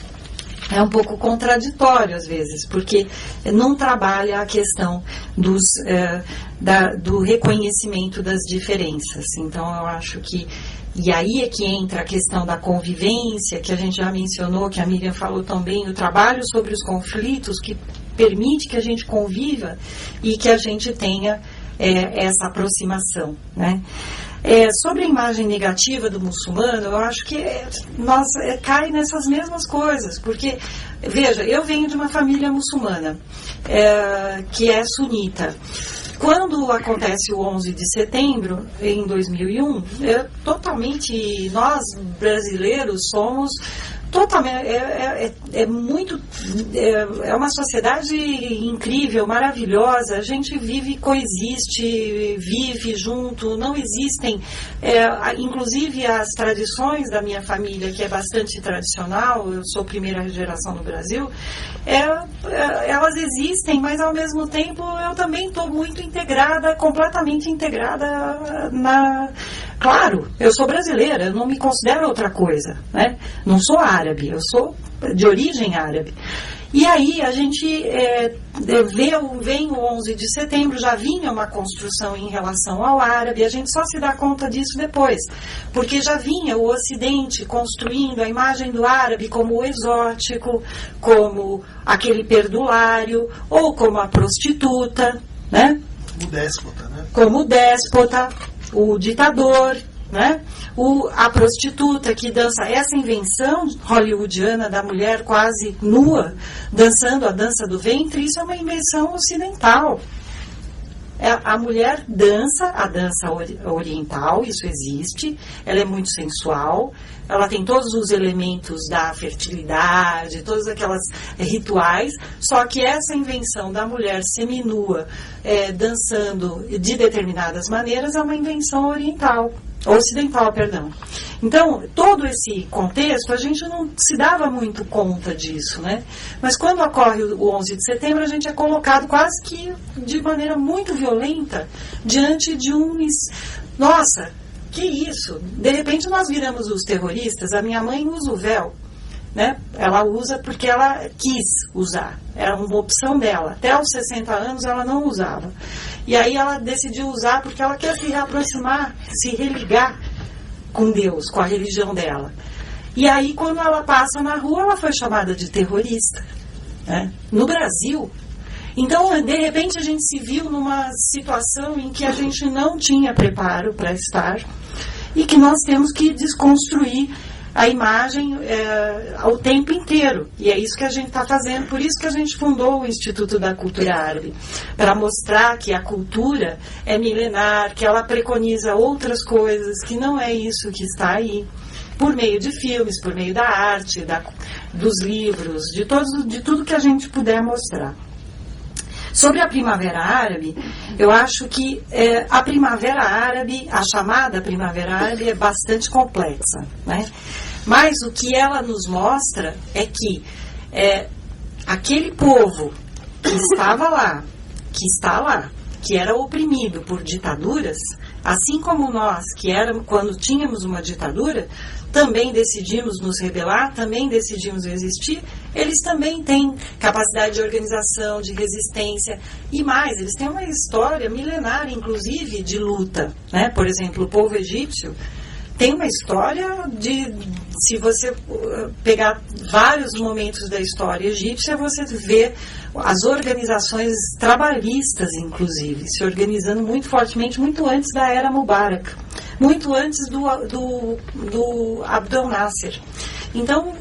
é um pouco contraditório às vezes, porque não trabalha a questão do reconhecimento das diferenças. Então eu acho que E aí é que entra a questão da convivência, que a gente já mencionou, que a Miriam falou também, o trabalho sobre os conflitos, que permite que a gente conviva e que a gente tenha essa aproximação, né? Sobre a imagem negativa do muçulmano, eu acho que cai nessas mesmas coisas, porque, veja, eu venho de uma família muçulmana, que é sunita. Quando acontece o 11 de setembro, em 2001, nós brasileiros somos totalmente, é uma sociedade incrível, maravilhosa, a gente coexiste, vive junto, não existem, inclusive as tradições da minha família, que é bastante tradicional, eu sou primeira geração no Brasil, elas existem, mas ao mesmo tempo eu também estou muito integrada, completamente integrada Claro, eu sou brasileira, eu não me considero outra coisa, né? Não sou árabe, eu sou de origem árabe. E aí a gente vem o 11 de setembro, já vinha uma construção em relação ao árabe, a gente só se dá conta disso depois, porque já vinha o Ocidente construindo a imagem do árabe como o exótico, como aquele perdulário, ou como a prostituta, né? Como déspota, né? Como déspota, o ditador, né? A prostituta que dança, essa invenção hollywoodiana da mulher quase nua, dançando a dança do ventre, isso é uma invenção ocidental. A mulher dança a dança oriental, isso existe, ela é muito sensual, ela tem todos os elementos da fertilidade, todas aquelas rituais, só que essa invenção da mulher seminua dançando de determinadas maneiras é uma invenção ocidental, perdão. Então, todo esse contexto, a gente não se dava muito conta disso, né? Mas quando ocorre o 11 de setembro, a gente é colocado quase que de maneira muito violenta diante de nossa, que isso? De repente nós viramos os terroristas. A minha mãe usa o véu, né? Ela usa porque ela quis usar, era uma opção dela. Até os 60 anos ela não usava. E aí ela decidiu usar porque ela quer se reaproximar, se religar com Deus, com a religião dela. E aí quando ela passa na rua, ela foi chamada de terrorista, né? No Brasil. Então, de repente, a gente se viu numa situação em que a gente não tinha preparo para estar e que nós temos que desconstruir a imagem ao tempo inteiro. E é isso que a gente está fazendo. Por isso que a gente fundou o Instituto da Cultura Árabe, para mostrar que a cultura é milenar, que ela preconiza outras coisas, que não é isso que está aí, por meio de filmes, por meio da arte, dos livros, de tudo que a gente puder mostrar. Sobre a Primavera Árabe, eu acho que a Primavera Árabe, a chamada Primavera Árabe, é bastante complexa, né? Mas o que ela nos mostra é que aquele povo que estava lá, que está lá, que era oprimido por ditaduras, assim como nós, que quando tínhamos uma ditadura, também decidimos nos rebelar, também decidimos resistir, eles também têm capacidade de organização, de resistência, e mais, eles têm uma história milenária, inclusive, de luta, né? Por exemplo, o povo egípcio tem uma história se você pegar vários momentos da história egípcia, você vê as organizações trabalhistas, inclusive, se organizando muito fortemente, muito antes da era Mubarak, muito antes do Abdel Nasser. Então,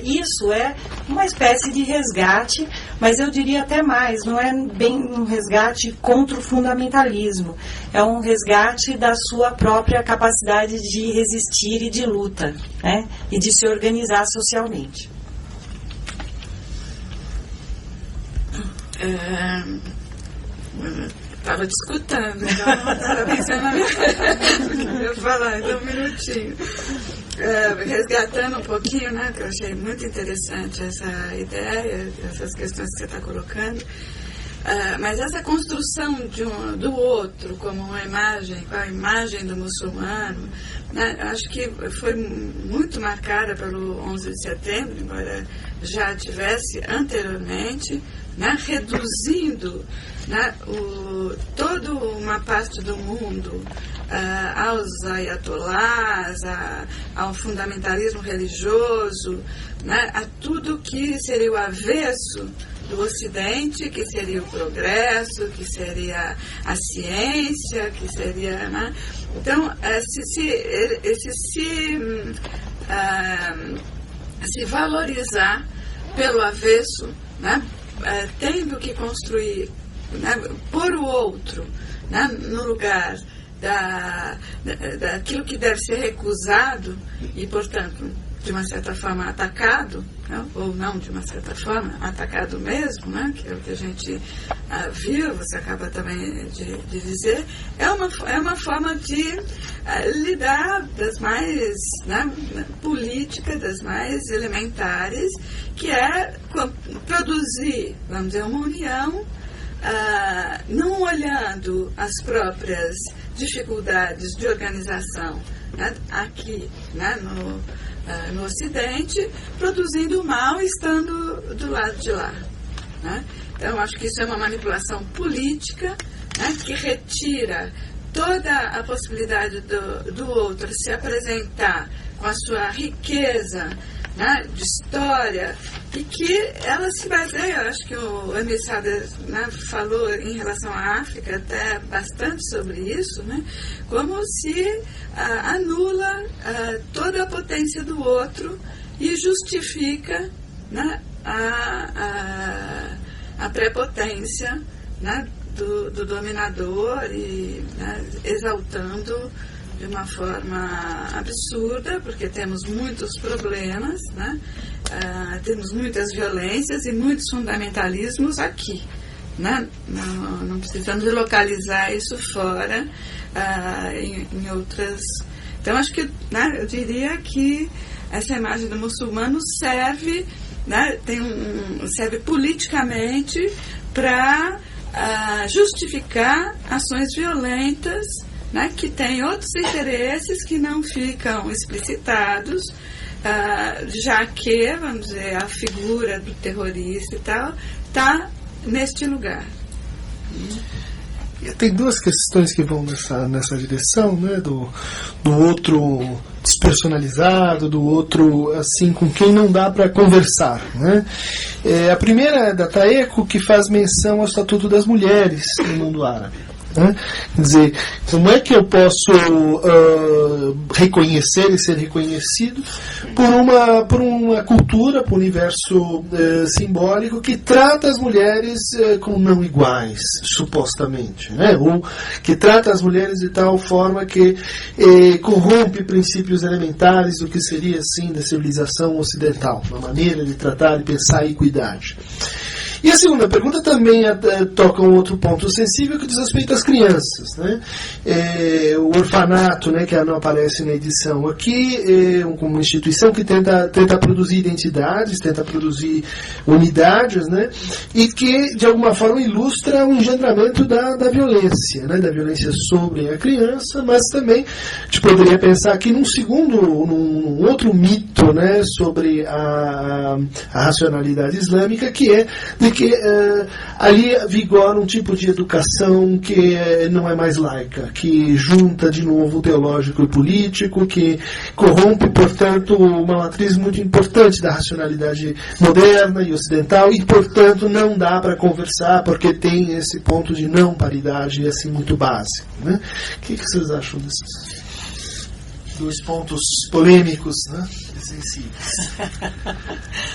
isso é uma espécie de resgate, mas eu diria até mais, não é bem um resgate contra o fundamentalismo, é um resgate da sua própria capacidade de resistir e de luta, né? E de se organizar socialmente. Estava te escutando, então não estava pensando na minha... Eu falar, então um minutinho. Resgatando um pouquinho, né, que eu achei muito interessante essa ideia, essas questões que você está colocando. Mas essa construção do outro como uma imagem, com a imagem do muçulmano, né, acho que foi muito marcada pelo 11 de setembro, embora já tivesse anteriormente, né, reduzindo, né, toda uma parte do mundo aos ayatolás, ao fundamentalismo religioso, né, a tudo que seria o avesso do Ocidente, que seria o progresso, que seria a ciência, que seria, né? Então, se valorizar pelo avesso, né? Tendo que construir, né, por o outro, né, no lugar daquilo que deve ser recusado e, portanto, de uma certa forma atacado, né? Ou não de uma certa forma, atacado mesmo, né? Que é o que a gente viu, você acaba também de dizer, é uma forma de lidar das mais, né, política, das mais elementares, que é produzir, vamos dizer, uma união, não olhando as próprias dificuldades de organização, né, aqui, né, no Ocidente, produzindo o mal estando do lado de lá, né? Então, acho que isso é uma manipulação política, né, que retira toda a possibilidade do outro se apresentar com a sua riqueza, né, de história, e que ela se baseia, eu acho que o Emir Sader, né, falou em relação à África até bastante sobre isso, né, como se anula toda a potência do outro e justifica, né, a prepotência, né, do dominador e, né, exaltando de uma forma absurda, porque temos muitos problemas, né? Temos muitas violências e muitos fundamentalismos aqui, né? Não precisamos localizar isso fora, em outras. Então, acho que, né, eu diria que essa imagem do muçulmano serve, né, serve politicamente para justificar ações violentas, né, que tem outros interesses que não ficam explicitados, já que, vamos dizer, a figura do terrorista e tal está neste lugar. Tem duas questões que vão nessa direção, né, do outro despersonalizado, do outro assim com quem não dá para conversar, né? A primeira é da Taeko, que faz menção ao Estatuto das Mulheres no mundo árabe. Quer dizer, como é que eu posso reconhecer e ser reconhecido por uma cultura, por um universo simbólico que trata as mulheres como não iguais, supostamente, né? Ou que trata as mulheres de tal forma que corrompe princípios elementares do que seria, assim, da civilização ocidental, uma maneira de tratar e pensar a equidade. E a segunda pergunta também toca um outro ponto sensível que diz respeito às crianças, né? O orfanato, né, que não aparece na edição aqui, como uma instituição que tenta produzir identidades, tenta produzir unidades, né? E que de alguma forma ilustra o engendramento da violência, né? Da violência sobre a criança, mas também a gente poderia pensar aqui num outro mito, né, sobre a racionalidade islâmica, que é de que ali vigora um tipo de educação que não é mais laica, que junta de novo o teológico e político, que corrompe, portanto, uma matriz muito importante da racionalidade moderna e ocidental, e, portanto, não dá para conversar porque tem esse ponto de não paridade assim muito básico, né? O que vocês acham desses dois pontos polêmicos, né? Sensíveis?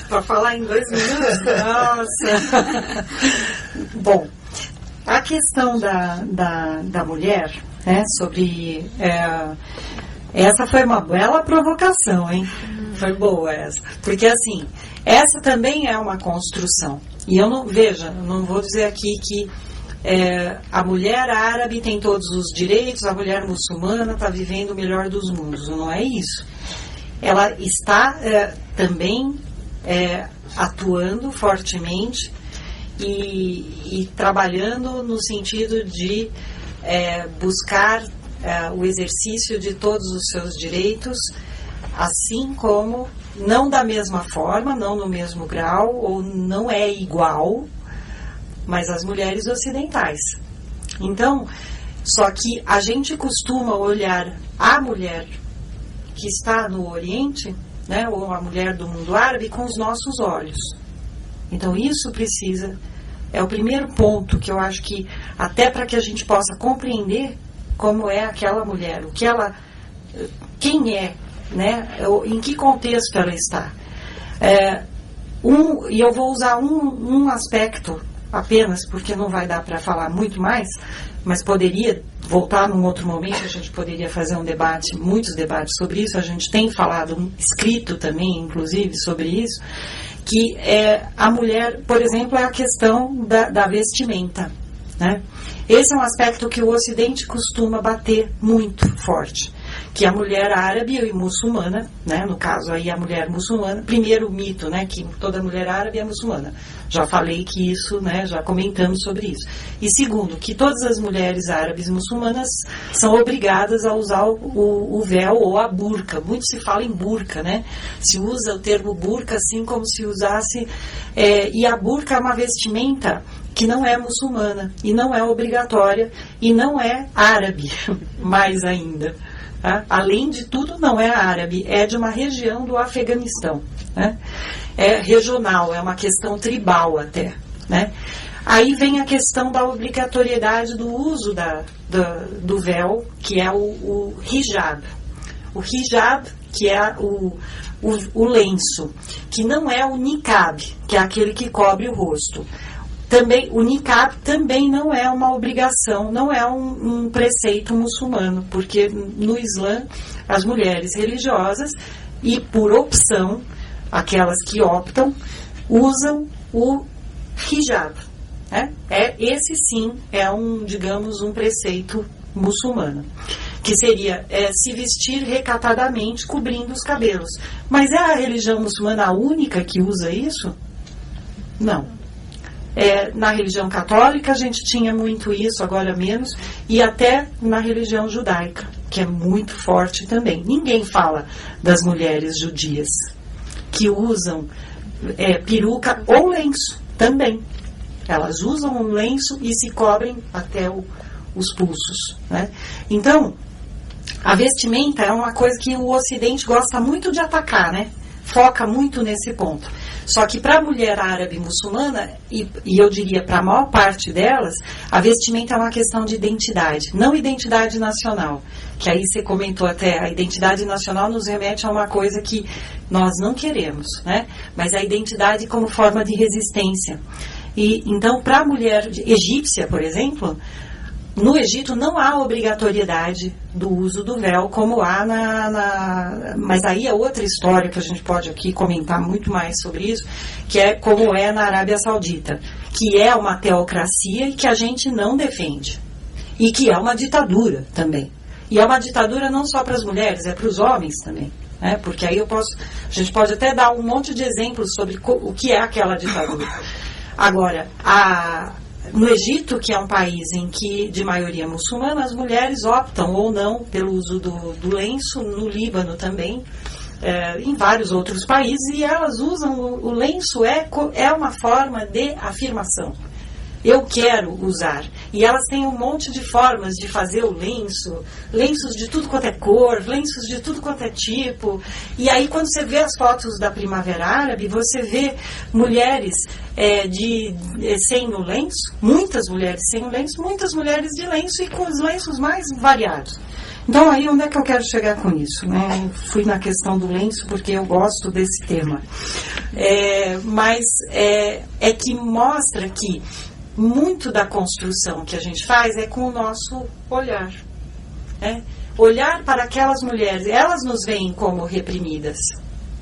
Para falar em 2 minutos? Nossa! Bom, a questão da mulher, né, sobre... essa foi uma bela provocação, hein? Foi boa essa. Porque, assim, essa também é uma construção. E eu não vou dizer aqui que a mulher árabe tem todos os direitos, a mulher muçulmana está vivendo o melhor dos mundos. Não é isso. Ela está também atuando fortemente e trabalhando no sentido de buscar o exercício de todos os seus direitos, assim como, não da mesma forma, não no mesmo grau, ou não é igual, mas as mulheres ocidentais. Então, só que a gente costuma olhar a mulher que está no Oriente, né, ou a mulher do mundo árabe, com os nossos olhos. Então isso é o primeiro ponto que eu acho que, até para que a gente possa compreender como é aquela mulher, quem é, né, em que contexto ela está. E eu vou usar um aspecto apenas, porque não vai dar para falar muito mais, mas poderia voltar num outro momento, a gente poderia fazer muitos debates sobre isso, a gente tem falado, escrito também, inclusive, sobre isso, que a mulher, por exemplo, é a questão da vestimenta, né? Esse é um aspecto que o Ocidente costuma bater muito forte, que a mulher árabe e muçulmana, né, no caso aí a mulher muçulmana, primeiro o mito, né, que toda mulher árabe é muçulmana. Já falei que isso, né, já comentamos sobre isso. E segundo, que todas as mulheres árabes muçulmanas são obrigadas a usar o véu ou a burca. Muito se fala em burca, né? Se usa o termo burca assim como se usasse... e a burca é uma vestimenta que não é muçulmana, e não é obrigatória, e não é árabe, mais ainda. Tá? Além de tudo, não é árabe, é de uma região do Afeganistão, né? É regional, é uma questão tribal até, né? Aí vem a questão da obrigatoriedade do uso do véu, que é o hijab. O hijab, que é o lenço, que não é o niqab, que é aquele que cobre o rosto. Também, o niqab também não é uma obrigação, não é um preceito muçulmano, porque no Islã as mulheres religiosas, e por opção, aquelas que optam, usam o hijab. Né? Esse sim é digamos, um preceito muçulmano, que seria se vestir recatadamente, cobrindo os cabelos. Mas é a religião muçulmana a única que usa isso? Não. Na religião católica a gente tinha muito isso, agora menos, e até na religião judaica, que é muito forte também. Ninguém fala das mulheres judias que usam peruca ou lenço também. Elas usam um lenço e se cobrem até os pulsos, né? Então, a vestimenta é uma coisa que o Ocidente gosta muito de atacar, né? Foca muito nesse ponto. Só que para a mulher árabe muçulmana, e eu diria para a maior parte delas, a vestimenta é uma questão de identidade, não identidade nacional. Que aí você comentou até, a identidade nacional nos remete a uma coisa que nós não queremos, né? Mas a identidade como forma de resistência. E então, para a mulher egípcia, por exemplo, no Egito não há obrigatoriedade do uso do véu, como há mas aí é outra história que a gente pode aqui comentar muito mais sobre isso, que é como é na Arábia Saudita, que é uma teocracia e que a gente não defende, e que é uma ditadura também. E é uma ditadura não só para as mulheres, é para os homens também, né? Porque aí a gente pode até dar um monte de exemplos sobre o que é aquela ditadura. Agora, no Egito, que é um país de maioria muçulmana, as mulheres optam ou não pelo uso do lenço, no Líbano também, em vários outros países, e elas usam o lenço, é uma forma de afirmação. Eu quero usar. E elas têm um monte de formas de fazer o lenço, lenços de tudo quanto é cor, lenços de tudo quanto é tipo. E aí, quando você vê as fotos da Primavera Árabe, você vê mulheres sem o lenço, muitas mulheres sem o lenço, muitas mulheres de lenço e com os lenços mais variados. Então, aí, onde é que eu quero chegar com isso? Né? Fui na questão do lenço porque eu gosto desse tema. Mas é que mostra que muito da construção que a gente faz é com o nosso olhar. Né? Olhar para aquelas mulheres, elas nos veem como reprimidas,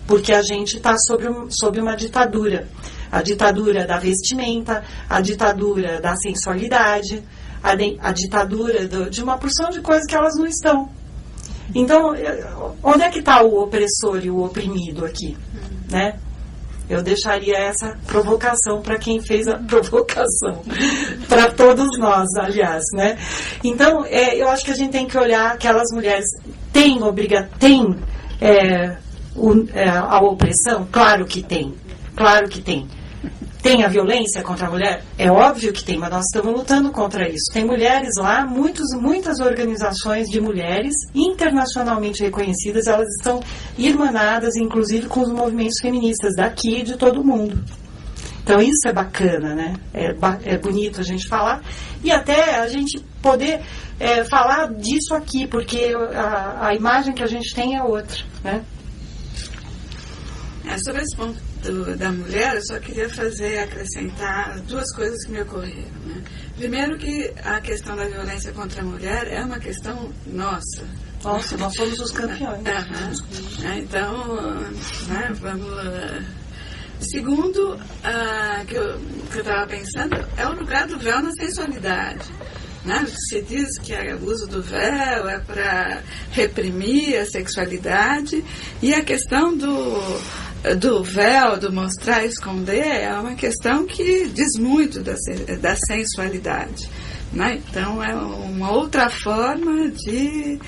porque a gente está sob uma ditadura. A ditadura da vestimenta, a ditadura da sensualidade, a ditadura de uma porção de coisas que elas não estão. Então, onde é que está o opressor e o oprimido aqui? Né? Eu deixaria essa provocação para quem fez a provocação, para todos nós, aliás, né? Então, eu acho que a gente tem que olhar aquelas mulheres a opressão? Claro que tem. Tem a violência contra a mulher? É óbvio que tem, mas nós estamos lutando contra isso. Tem mulheres lá, muitas organizações de mulheres internacionalmente reconhecidas, elas estão irmanadas, inclusive, com os movimentos feministas daqui e de todo o mundo. Então isso é bacana, né? É bonito a gente falar e até a gente poder falar disso aqui, porque a imagem que a gente tem é outra, né? Sobre esse ponto da mulher, eu só queria acrescentar duas coisas que me ocorreram, né? Primeiro, que a questão da violência contra a mulher é uma questão nossa. Nossa, nós somos os campeões. Então, né, vamos... Segundo, que eu estava pensando, é o lugar do véu na sensualidade. Né? Se diz que o uso do véu é para reprimir a sexualidade, e a questão do véu, do mostrar e esconder, é uma questão que diz muito da sensualidade. Né? Então é uma outra forma de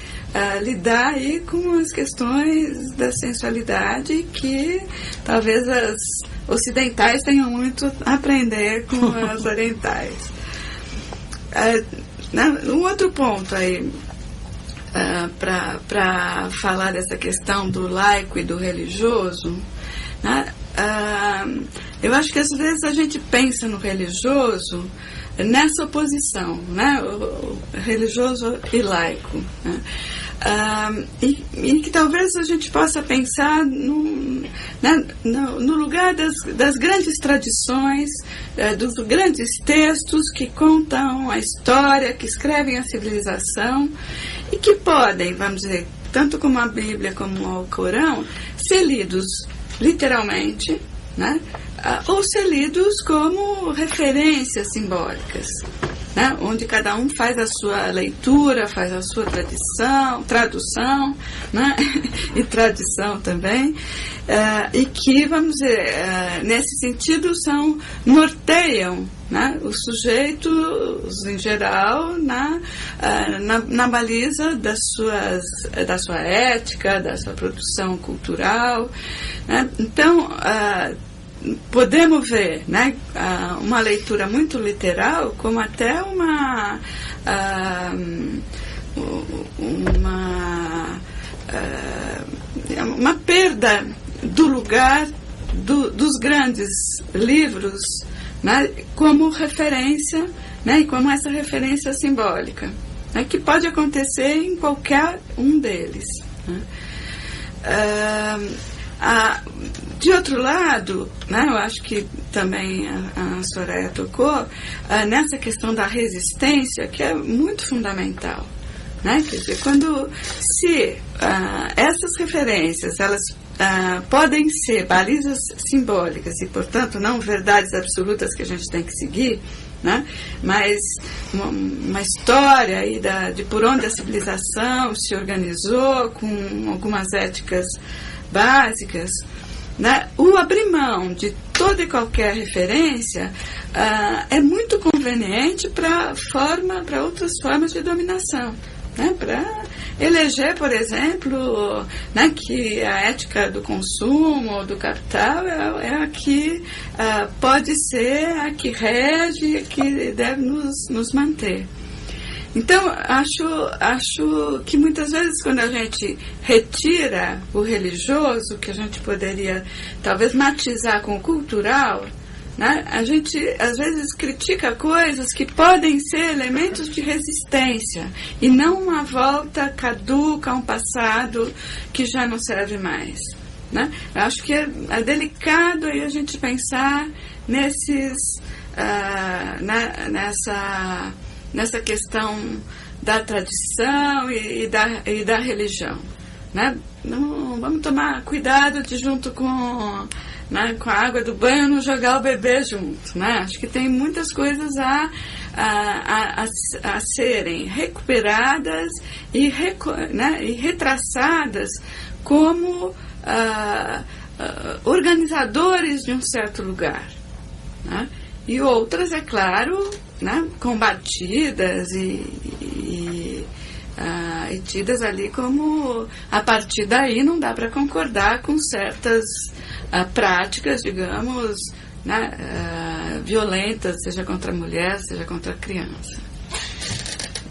lidar aí com as questões da sensualidade que talvez as ocidentais tenham muito a aprender com as orientais. Um outro ponto aí para falar dessa questão do laico e do religioso, né? Eu acho que às vezes a gente pensa no religioso nessa oposição, né? O religioso e laico, né? E que talvez a gente possa pensar no lugar das grandes tradições, dos grandes textos que contam a história, que escrevem a civilização e que podem, vamos dizer, tanto como a Bíblia como o Corão, ser lidos literalmente, né? Ou ser lidos como referências simbólicas, né? Onde cada um faz a sua leitura, faz a sua tradução, né? E tradição também, e que, vamos dizer, nesse sentido norteiam, né? Os sujeitos em geral na baliza da sua ética, da sua produção cultural, né? Então, podemos ver, né, uma leitura muito literal como até uma perda do lugar dos grandes livros, né, como referência, né, e como essa referência simbólica, né, que pode acontecer em qualquer um deles, né. De outro lado, né, eu acho que também a Soraya tocou nessa questão da resistência, que é muito fundamental, né? Quer dizer, se essas referências elas podem ser balizas simbólicas e, portanto, não verdades absolutas que a gente tem que seguir, né? Mas uma história aí de por onde a civilização se organizou com algumas éticas básicas, né? O abrir mão de toda e qualquer referência é muito conveniente para outras formas de dominação, né? Para eleger, por exemplo, né, que a ética do consumo ou do capital é a que pode ser a que rege, a que deve nos manter. Então, acho que muitas vezes quando a gente retira o religioso, que a gente poderia talvez matizar com o cultural, né, a gente às vezes critica coisas que podem ser elementos de resistência e não uma volta caduca a um passado que já não serve mais, né? Eu acho que é delicado aí a gente pensar nessa questão da tradição e da religião, né? Não, vamos tomar cuidado de, junto com a água do banho, não jogar o bebê junto, né? Acho que tem muitas coisas a serem recuperadas e retraçadas como organizadores de um certo lugar, né? E outras, é claro, né, combatidas e tidas ali como, a partir daí não dá para concordar com certas práticas, digamos, né, violentas, seja contra a mulher, seja contra a criança.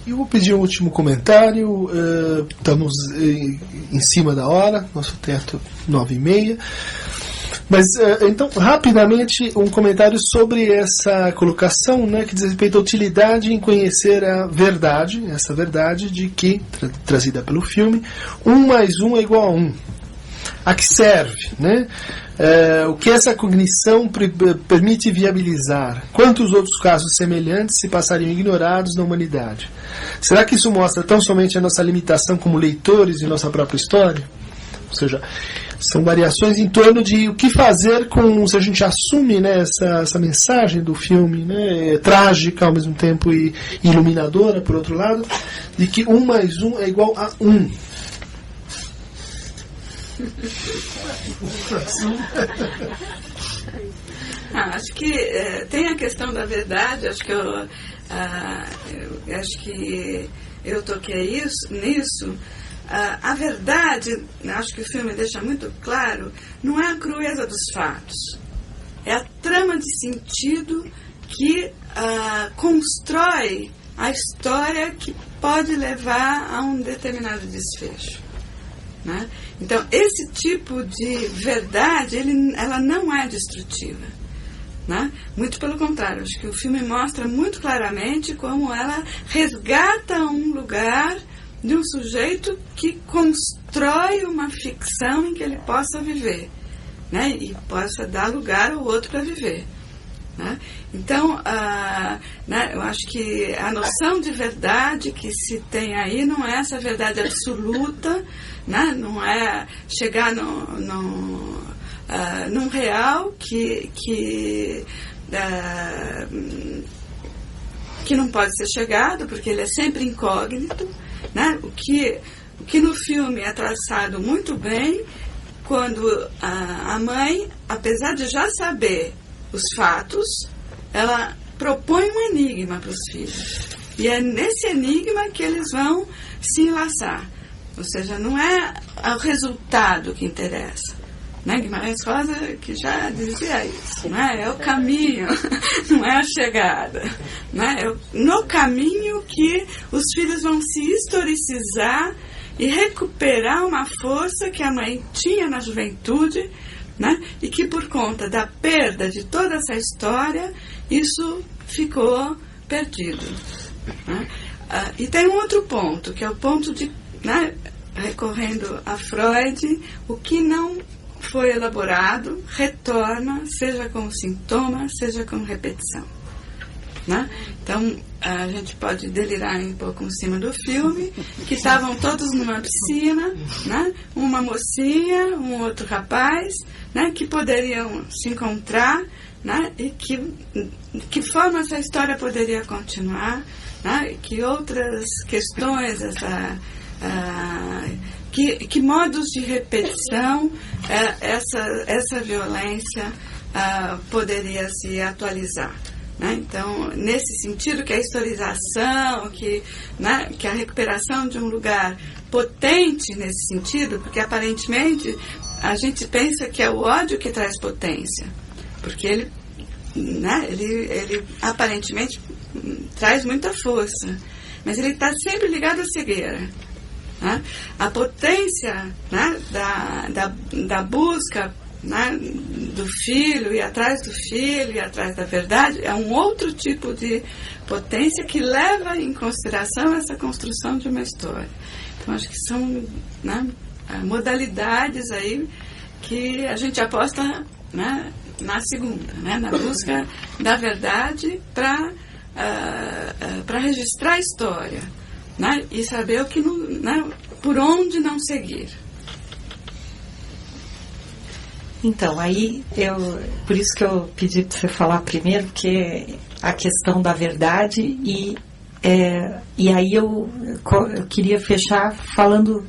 Eu vou pedir um último comentário. Estamos em cima da hora, nosso teto 9h30. Mas, então, rapidamente, um comentário sobre essa colocação, né, que diz respeito à utilidade em conhecer a verdade, essa verdade de que, trazida pelo filme, 1 mais 1 é igual a 1. A que serve, né? O que essa cognição permite viabilizar? Quantos outros casos semelhantes se passariam ignorados na humanidade? Será que isso mostra tão somente a nossa limitação como leitores de nossa própria história? Ou seja, são variações em torno de o que fazer com, se a gente assume, né, essa mensagem do filme, né, trágica ao mesmo tempo e iluminadora, por outro lado, de que 1 mais 1 é igual a 1. Acho que tem a questão da verdade. Acho que eu toquei nisso. A verdade, acho que o filme deixa muito claro, não é a crueza dos fatos, é a trama de sentido que constrói a história que pode levar a um determinado desfecho, né? Então, esse tipo de verdade, ela não é destrutiva, né? Muito pelo contrário, acho que o filme mostra muito claramente como ela resgata um lugar de um sujeito que constrói uma ficção em que ele possa viver, né? E possa dar lugar ao outro para viver, né? Então, né, eu acho que a noção de verdade que se tem aí não é essa verdade absoluta, né? Não é chegar num real que não pode ser chegado, porque ele é sempre incógnito, né? O que no filme é traçado muito bem, quando a mãe, apesar de já saber os fatos, ela propõe um enigma para os filhos. E é nesse enigma que eles vão se enlaçar. Ou seja, não é o resultado que interessa, né? Guimarães Rosa que já dizia isso, né? É o caminho, não é a chegada, né? É no caminho que os filhos vão se historicizar e recuperar uma força que a mãe tinha na juventude, né? E que por conta da perda de toda essa história, isso ficou perdido, né? E tem um outro ponto, que é o ponto de, né, recorrendo a Freud, o que não foi elaborado retorna, seja com sintoma, seja com repetição, né? Então a gente pode delirar um pouco em cima do filme, que estavam todos numa piscina, né? Uma mocinha, um outro rapaz, né? Que poderiam se encontrar, né? E que forma essa história poderia continuar, né? Que outras questões que modos de repetição essa violência poderia se atualizar, né? Então, nesse sentido, que a historização, né, que a recuperação de um lugar potente nesse sentido, porque aparentemente a gente pensa que é o ódio que traz potência, porque ele, né, ele aparentemente traz muita força, mas ele está sempre ligado à cegueira, né? A potência, né, da busca, né, do filho, e atrás do filho, e atrás da verdade, é um outro tipo de potência que leva em consideração essa construção de uma história. Então, acho que são, né, modalidades aí que a gente aposta, né, na segunda, né, na busca da verdade para registrar a história, né, e saber o que não, né, por onde não seguir. Então, aí, por isso que eu pedi para você falar primeiro, porque a questão da verdade, e aí eu queria fechar falando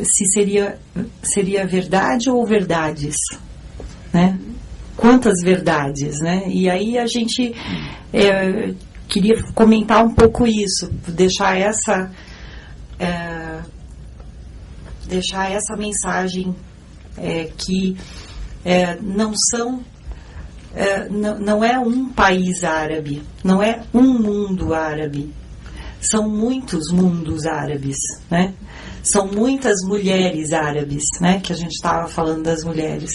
se seria verdade ou verdades, né? Quantas verdades, né? E aí a gente queria comentar um pouco isso, deixar essa mensagem que não é um país árabe, não é um mundo árabe, são muitos mundos árabes, né? São muitas mulheres árabes, né? Que a gente estava falando das mulheres.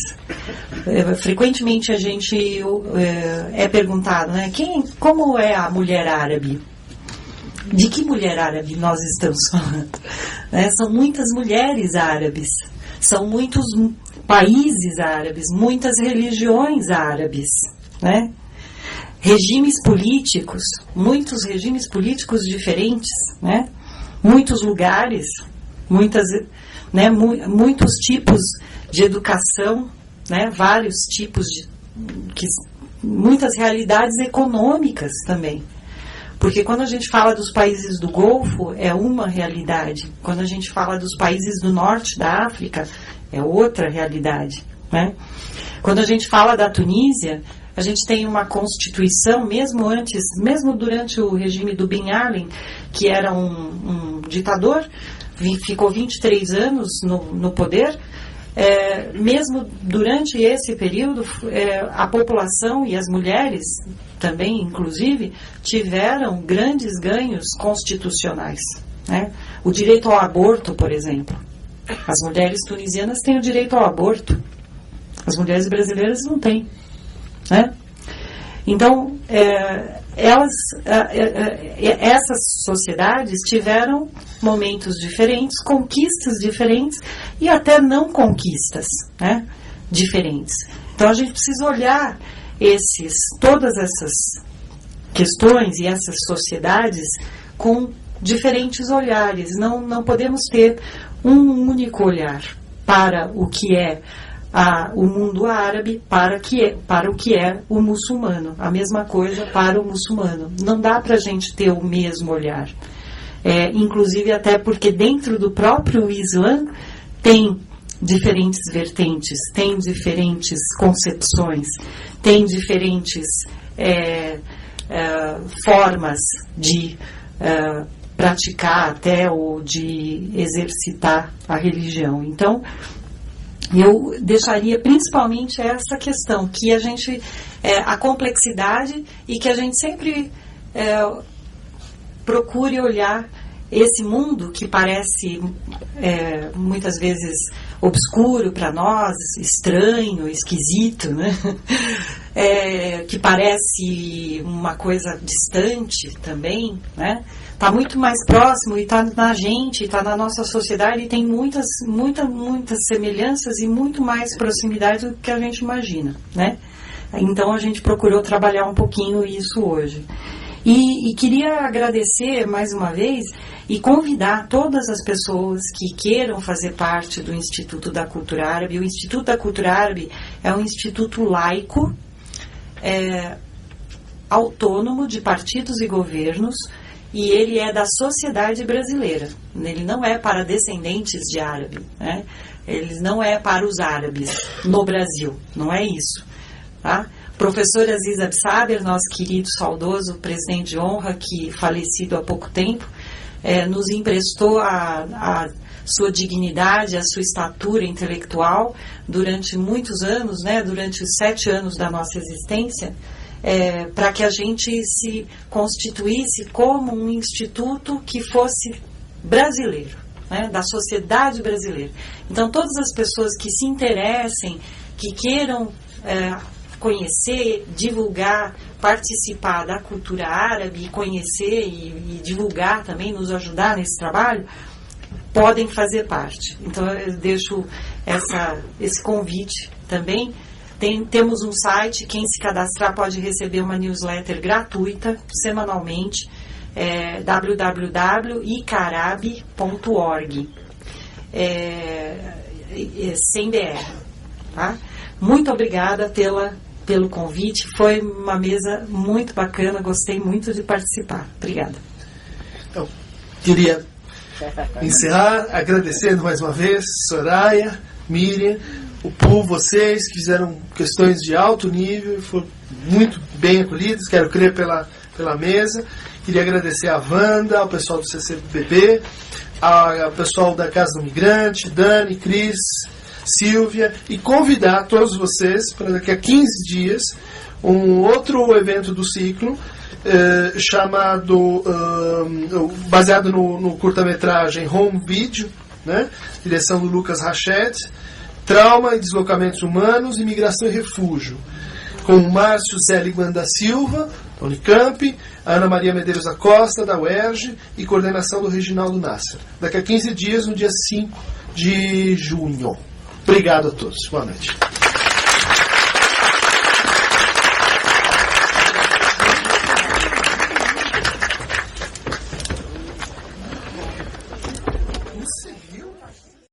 Frequentemente a gente é perguntado, né? Como é a mulher árabe? De que mulher árabe nós estamos falando? Né? São muitas mulheres árabes, são muitos países árabes, muitas religiões árabes, né? Regimes políticos, muitos regimes políticos diferentes, né? Muitos lugares, muitos tipos de educação, né? Vários tipos muitas realidades econômicas também. Porque quando a gente fala dos países do Golfo, é uma realidade. Quando a gente fala dos países do norte da África, é outra realidade, né? Quando a gente fala da Tunísia, a gente tem uma constituição, mesmo durante o regime do Ben Ali, que era um ditador, ficou 23 anos no poder. Mesmo durante esse período, a população e as mulheres também, inclusive, tiveram grandes ganhos constitucionais, né? O direito ao aborto, por exemplo. As mulheres tunisianas têm o direito ao aborto. As mulheres brasileiras não têm, né? Então, essas sociedades tiveram momentos diferentes, conquistas diferentes e até não conquistas, né, diferentes. Então a gente precisa olhar todas essas questões e essas sociedades com diferentes olhares. Não podemos ter um único olhar para o que é o mundo árabe, para o que é o muçulmano. A mesma coisa para o muçulmano. Não dá para a gente ter o mesmo olhar. Inclusive até porque dentro do próprio Islã tem diferentes vertentes, tem diferentes concepções, tem diferentes formas de praticar até ou de exercitar a religião. Então, eu deixaria principalmente essa questão, que a gente, a complexidade, e que a gente sempre procure olhar esse mundo que parece muitas vezes obscuro para nós, estranho, esquisito, né? Que parece uma coisa distante também, né? Está muito mais próximo e está na gente, está na nossa sociedade, e tem muitas semelhanças e muito mais proximidade do que a gente imagina, né? Então a gente procurou trabalhar um pouquinho isso hoje. E queria agradecer mais uma vez e convidar todas as pessoas que queiram fazer parte do Instituto da Cultura Árabe. O Instituto da Cultura Árabe é um instituto laico, autônomo de partidos e governos, e ele é da sociedade brasileira. Ele não é para descendentes de árabe, né? Ele não é para os árabes no Brasil, não é isso, tá? Professor Aziz Absaber, nosso querido, saudoso presidente de honra, que falecido há pouco tempo, nos emprestou a sua dignidade, a sua estatura intelectual durante muitos anos, né? Durante os 7 anos da nossa existência, para que a gente se constituísse como um instituto que fosse brasileiro, né, da sociedade brasileira. Então, todas as pessoas que se interessem, que queiram conhecer, divulgar, participar da cultura árabe, conhecer e divulgar também, nos ajudar nesse trabalho, podem fazer parte. Então, eu deixo esse convite também. Temos um site, quem se cadastrar pode receber uma newsletter gratuita, semanalmente, www.icarabe.org, sem BR, tá? Muito obrigada pelo convite, foi uma mesa muito bacana, gostei muito de participar. Obrigada. Então, queria encerrar agradecendo mais uma vez Soraya, Miriam, o povo, vocês que fizeram questões de alto nível, foram muito bem acolhidos, quero crer pela mesa. Queria agradecer a Wanda, ao pessoal do CCBB, ao pessoal da Casa do Migrante, Dani, Cris, Silvia, e convidar todos vocês para daqui a 15 dias um outro evento do ciclo chamado, baseado no curta-metragem Home Video, né? Direção do Lucas Rached, Trauma e Deslocamentos Humanos, Imigração e Refúgio, com o Márcio Seligman da Silva, da Unicamp, a Ana Maria Medeiros da Costa, da UERJ, e coordenação do Reginaldo Nasser. Daqui a 15 dias, no dia 5 de junho. Obrigado a todos. Boa noite.